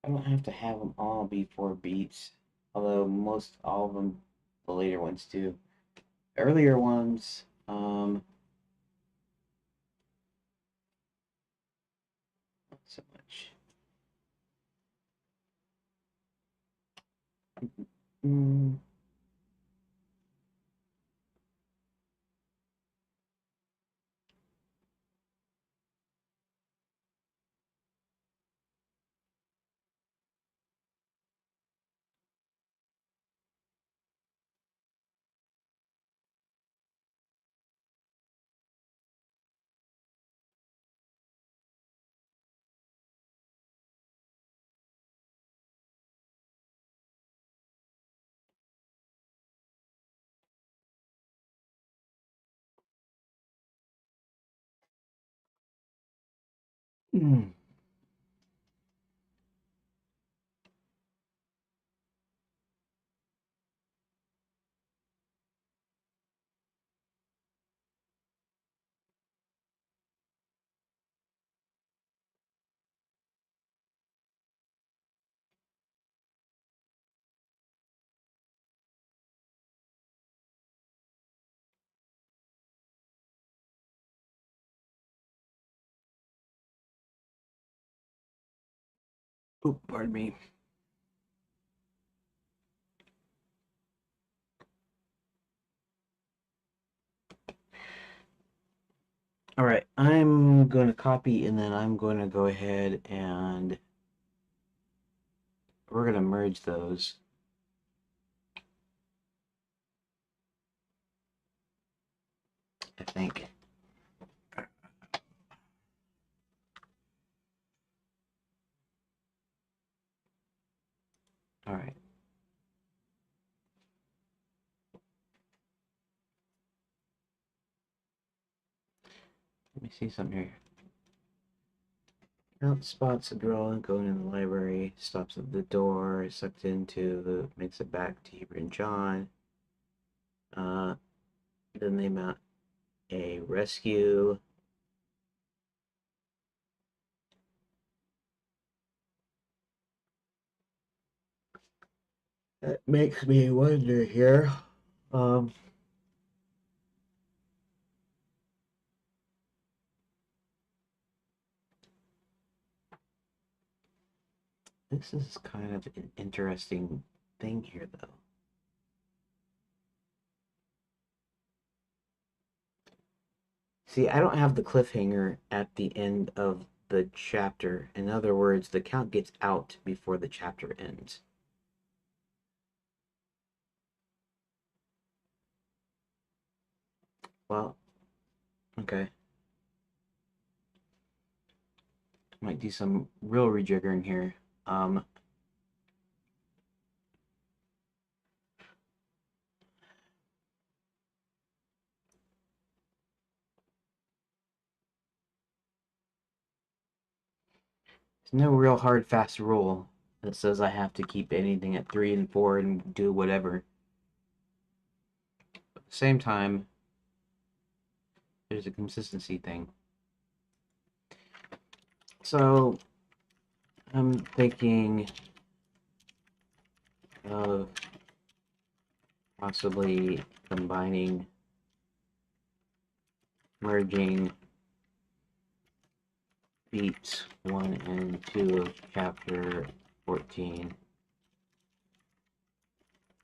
I don't have to have them all be 4 beats, although most all of them, the later ones do. Earlier ones, not so much. Mm, mm. Oh, pardon me. All right, I'm going to copy and then I'm going to go ahead and we're going to merge those. I think. All right. Let me see something here. Count spots a draw going in the library, stops at the door, sucked into the makes it back to Hebrew and John. Then they mount a rescue. That makes me wonder here. Um, this is kind of an interesting thing here, though. See, I don't have the cliffhanger at the end of the chapter. In other words, the count gets out before the chapter ends. Well, okay. Might do some real rejiggering here. There's no real hard, fast rule that says I have to keep anything at 3 and 4 and do whatever. At the same time, there's a consistency thing. So, I'm thinking of possibly combining, merging beats 1 and 2 of chapter 14,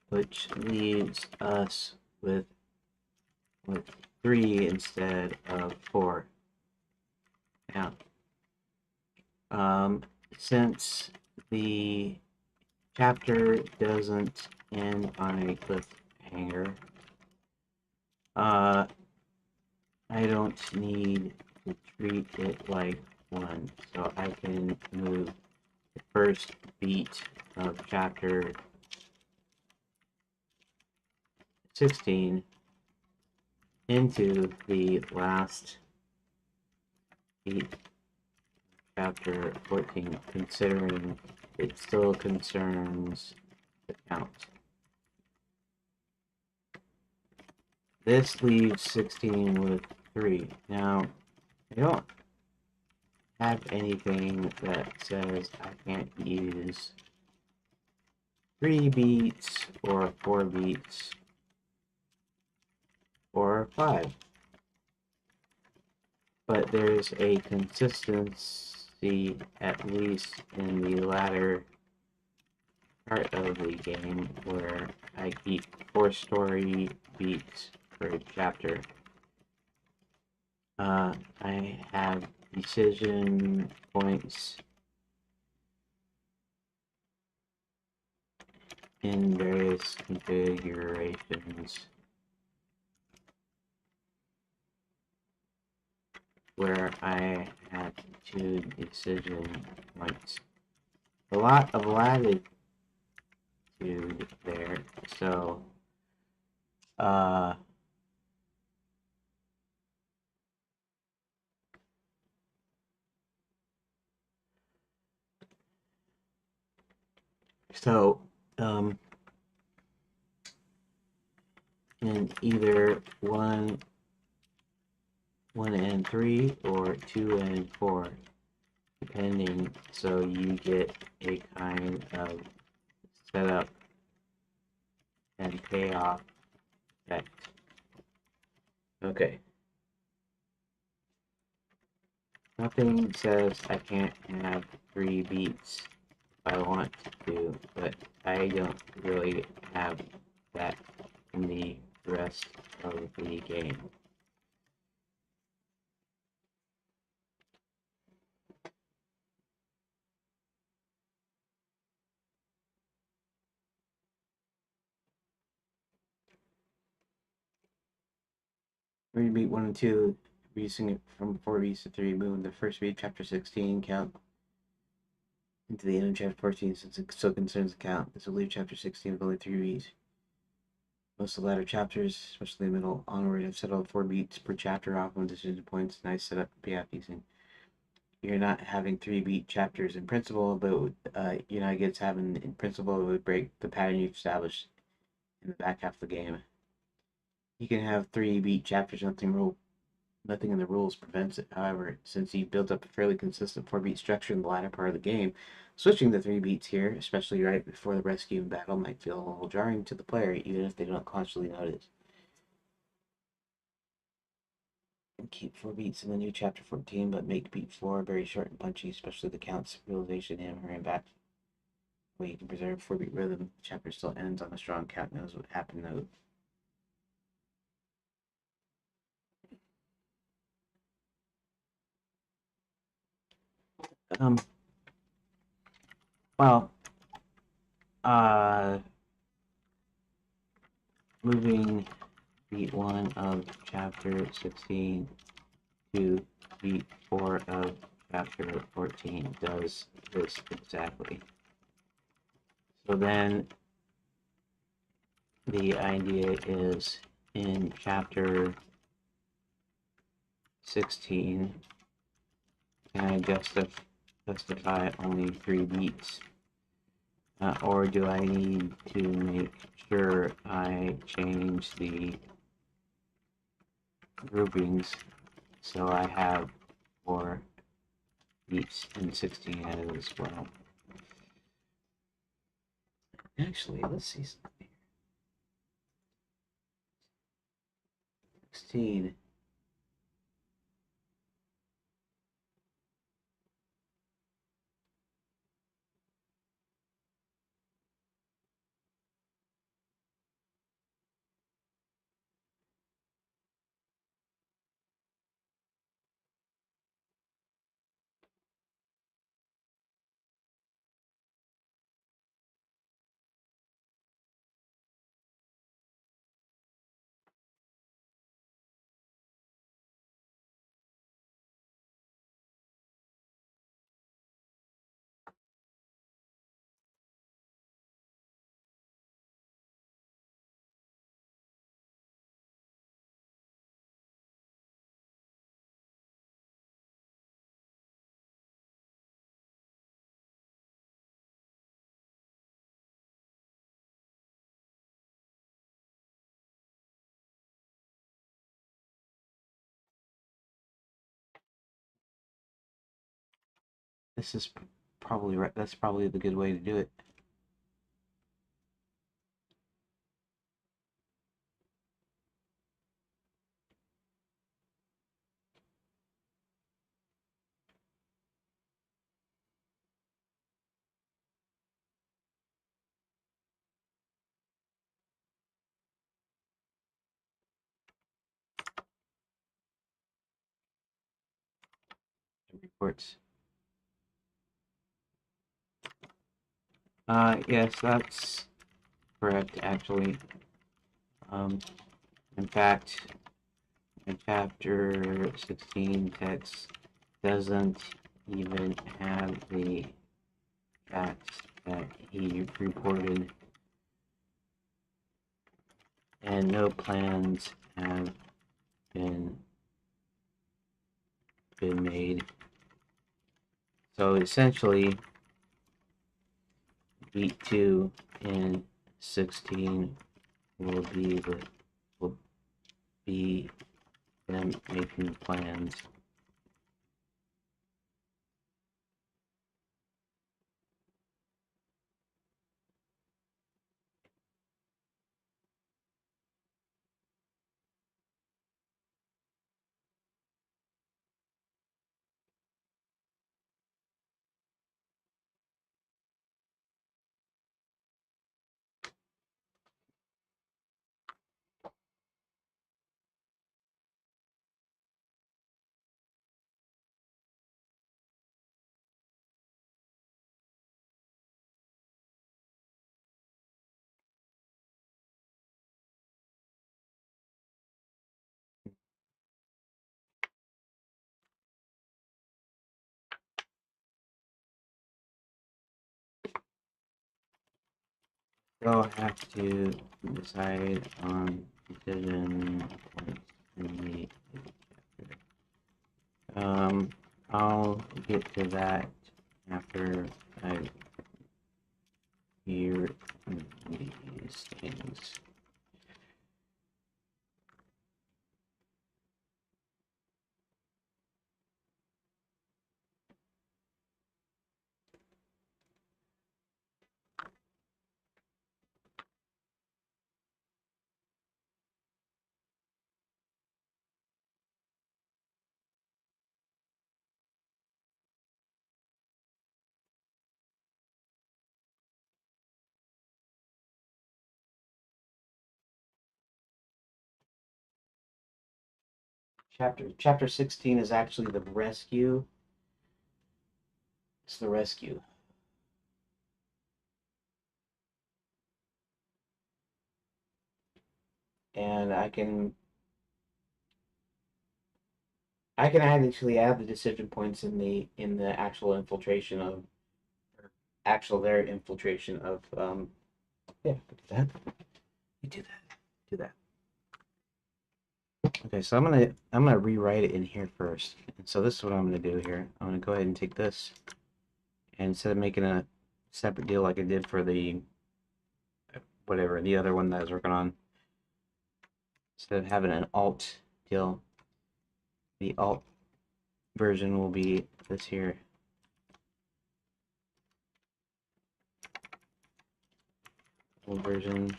which leaves us with 3 instead of 4. Now, since the chapter doesn't end on a cliffhanger, I don't need to treat it like one, so I can move the first beat of chapter 16 into the last beat chapter 14, considering it still concerns the count. This leaves 16 with 3. Now, I don't have anything that says I can't use 3 beats or 4 beats or 5. But there's a consistency, at least in the latter part of the game, where I keep 4 story beats per chapter. I have decision points in various configurations where I have 2 decision points. A lot of latitude there, so so in either 1 and 3 or 2 and 4, depending, so you get a kind of setup and payoff effect. Okay. Nothing says I can't have 3 beats if I want to, but I don't really have that in the rest of the game. Read beat 1 and 2, reducing it from 4 beats to 3, moving the first beat, chapter 16, count into the end of chapter 14, since it still concerns the count. This will leave chapter 16 with only 3 beats. Most of the latter chapters, especially the middle onward, have settled 4 beats per chapter, often with decision points. Nice setup for payoff using. You're not having 3 beat chapters in principle, but you're not against having in principle, it would break the pattern you've established in the back half of the game. You can have 3 beat chapters, nothing Nothing in the rules prevents it. However, since you built up a fairly consistent 4-beat structure in the latter part of the game, switching to 3 beats here, especially right before the rescue and battle, might feel a little jarring to the player, even if they don't consciously notice. Keep 4 beats in the new chapter 14, but make beat 4 very short and punchy, especially the counts, realization, hammer, and back. Where you can preserve 4-beat rhythm, the chapter still ends on a strong count knows what happened note. Um, well, uh, moving beat 1 of chapter 16 to beat 4 of chapter 14 does this exactly. So then the idea is in chapter 16, can I justify only 3 beats? Or do I need to make sure I change the groupings so I have 4 beats in 16 as well? Actually, let's see something. 16. This is probably right. That's probably the good way to do it. Reports. Yes, that's correct, actually. In fact, in chapter 16 text doesn't even have the facts that he reported, and no plans have been made. So essentially, beat 2 in 16 will be them making plans. They'll have to decide on decision points in the I'll get to that after I hear these things. Chapter 16 is actually the rescue. It's the rescue. And I can actually add the decision points in the actual infiltration of their infiltration of yeah, do that. You do that. Do that. Okay, so I'm gonna rewrite it in here first. And so this is what I'm gonna do here. I'm gonna go ahead and take this, and instead of making a separate deal like I did for the whatever the other one that I was working on, instead of having an alt deal, the alt version will be this here. Alt version.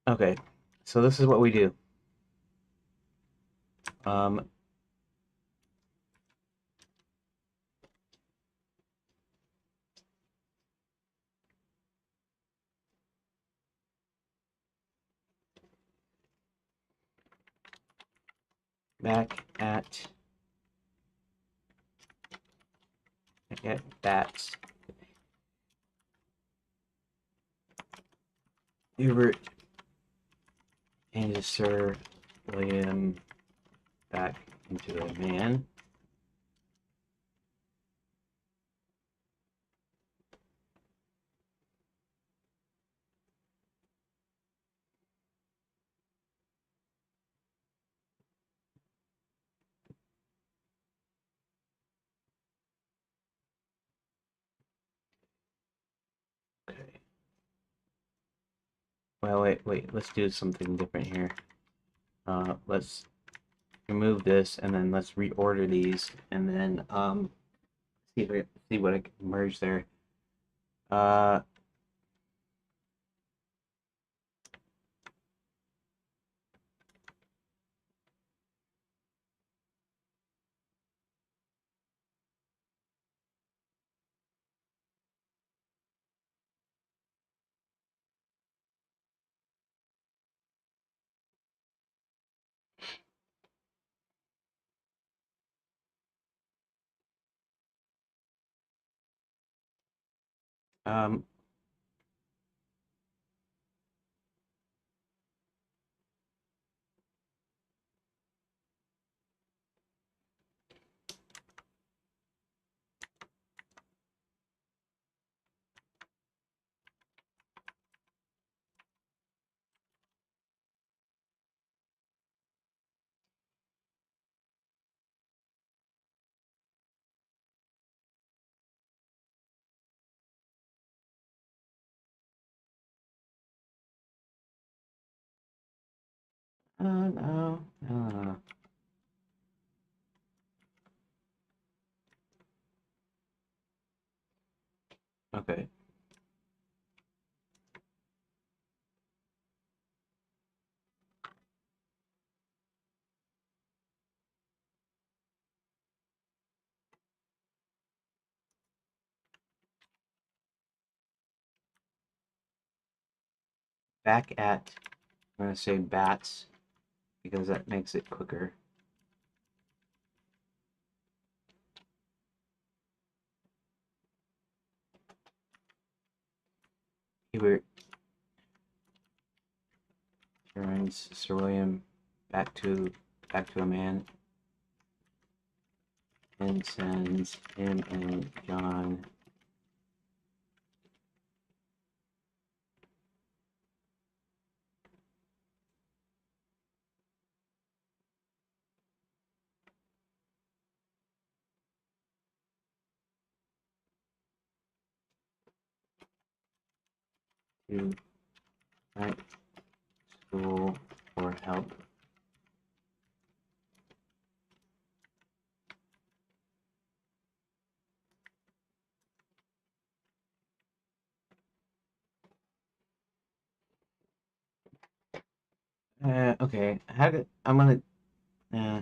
Okay, so this is what we do. Um, back at bats. Hubert and Sir William back into a man. Okay. Well, wait. Let's do something different here. Let's remove this, and then let's reorder these, and then see what I can merge there. Uh, um, no, no. Okay. Back at, I'm gonna say bats because that makes it quicker. Hubert turns Sir William back to a man and sends him and John to night school for help. Okay. I'm gonna. Uh,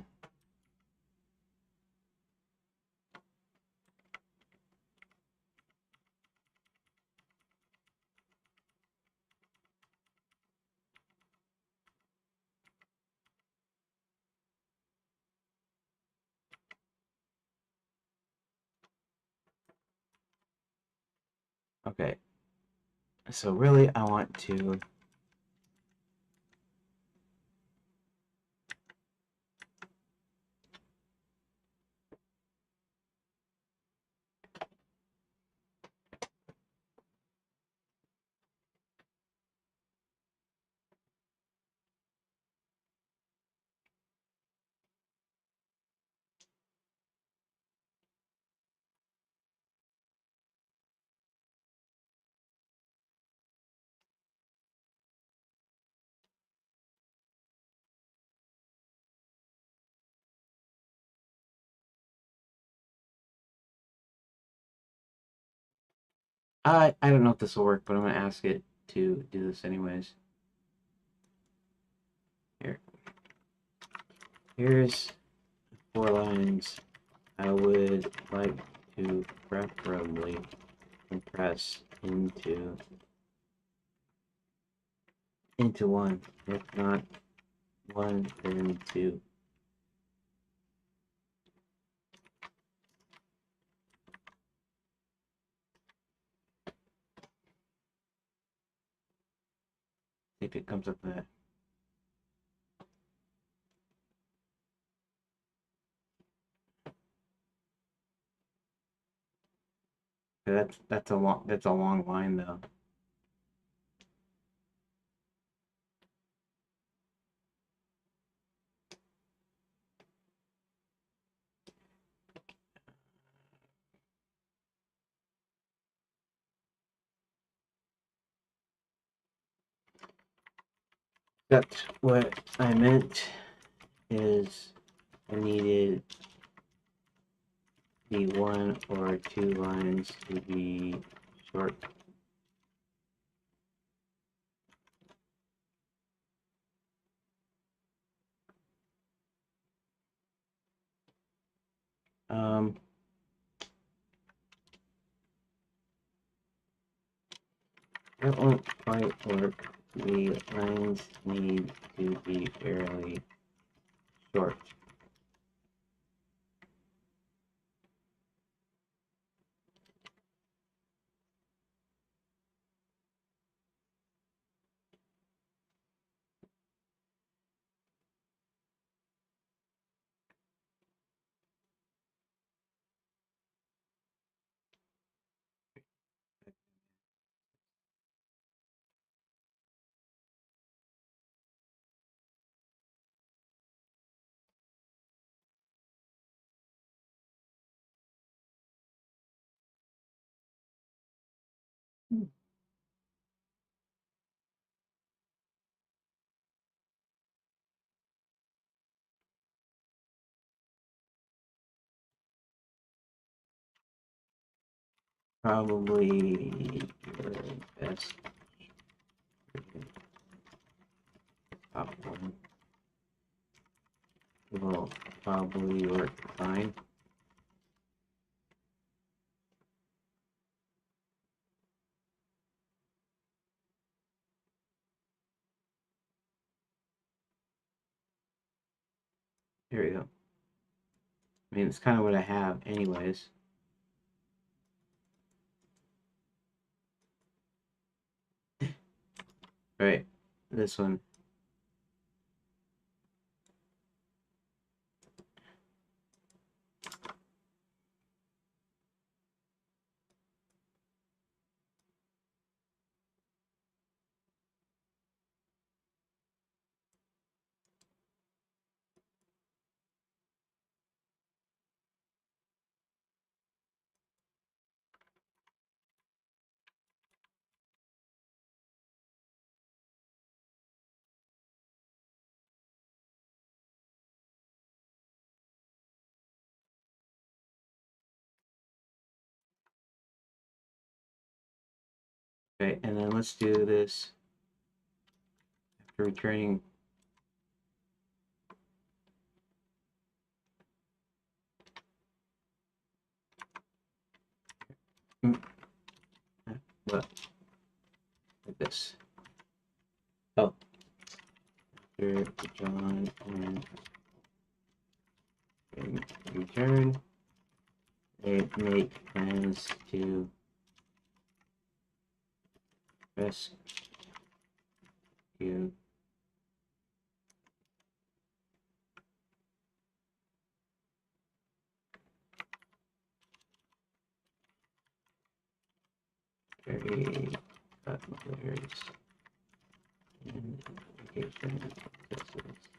Okay, so really I want to I don't know if this will work, but I'm gonna ask it to do this anyways. Here. Here's 4 lines I would like to preferably compress into one. If not one, then two. See if it comes up with that. That's a long line though. That's what I meant is I needed the 1 or 2 lines to be short. That won't quite work. The lines need to be fairly short. Probably your best top one will probably work fine. Here we go. I mean, it's kind of what I have anyways. Right, this one. Okay, and then let's do this after returning. What? Like this. Oh, after John and return, they make plans to rescue. Very mothers in vacation places.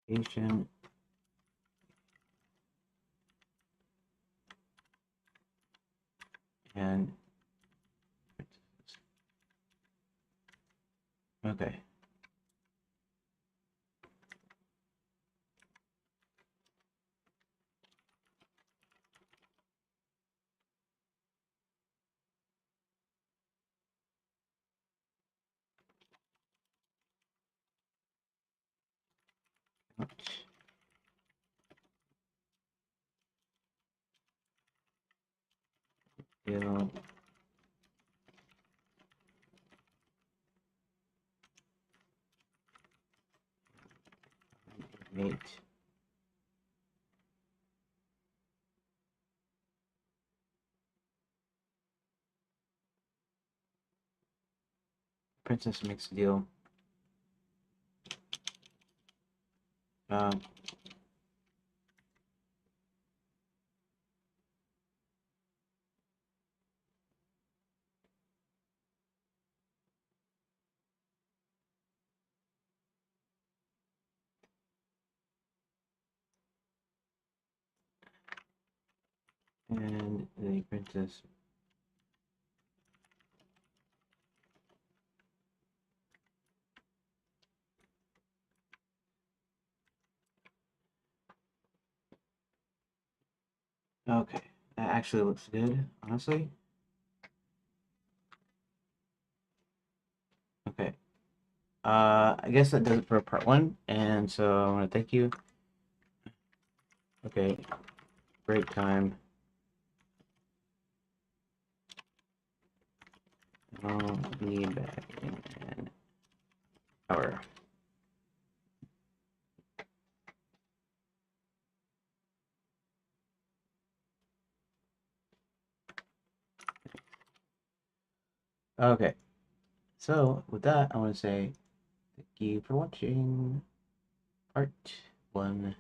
Vacation. And okay. Bill mate. Princess makes a deal. Um, and the princess. Okay, that actually looks good, honestly. Okay. I guess that does it for part one, and so I want to thank you. Okay, great time. I'll be back in an hour. Okay, so with that, I want to say thank you for watching part one.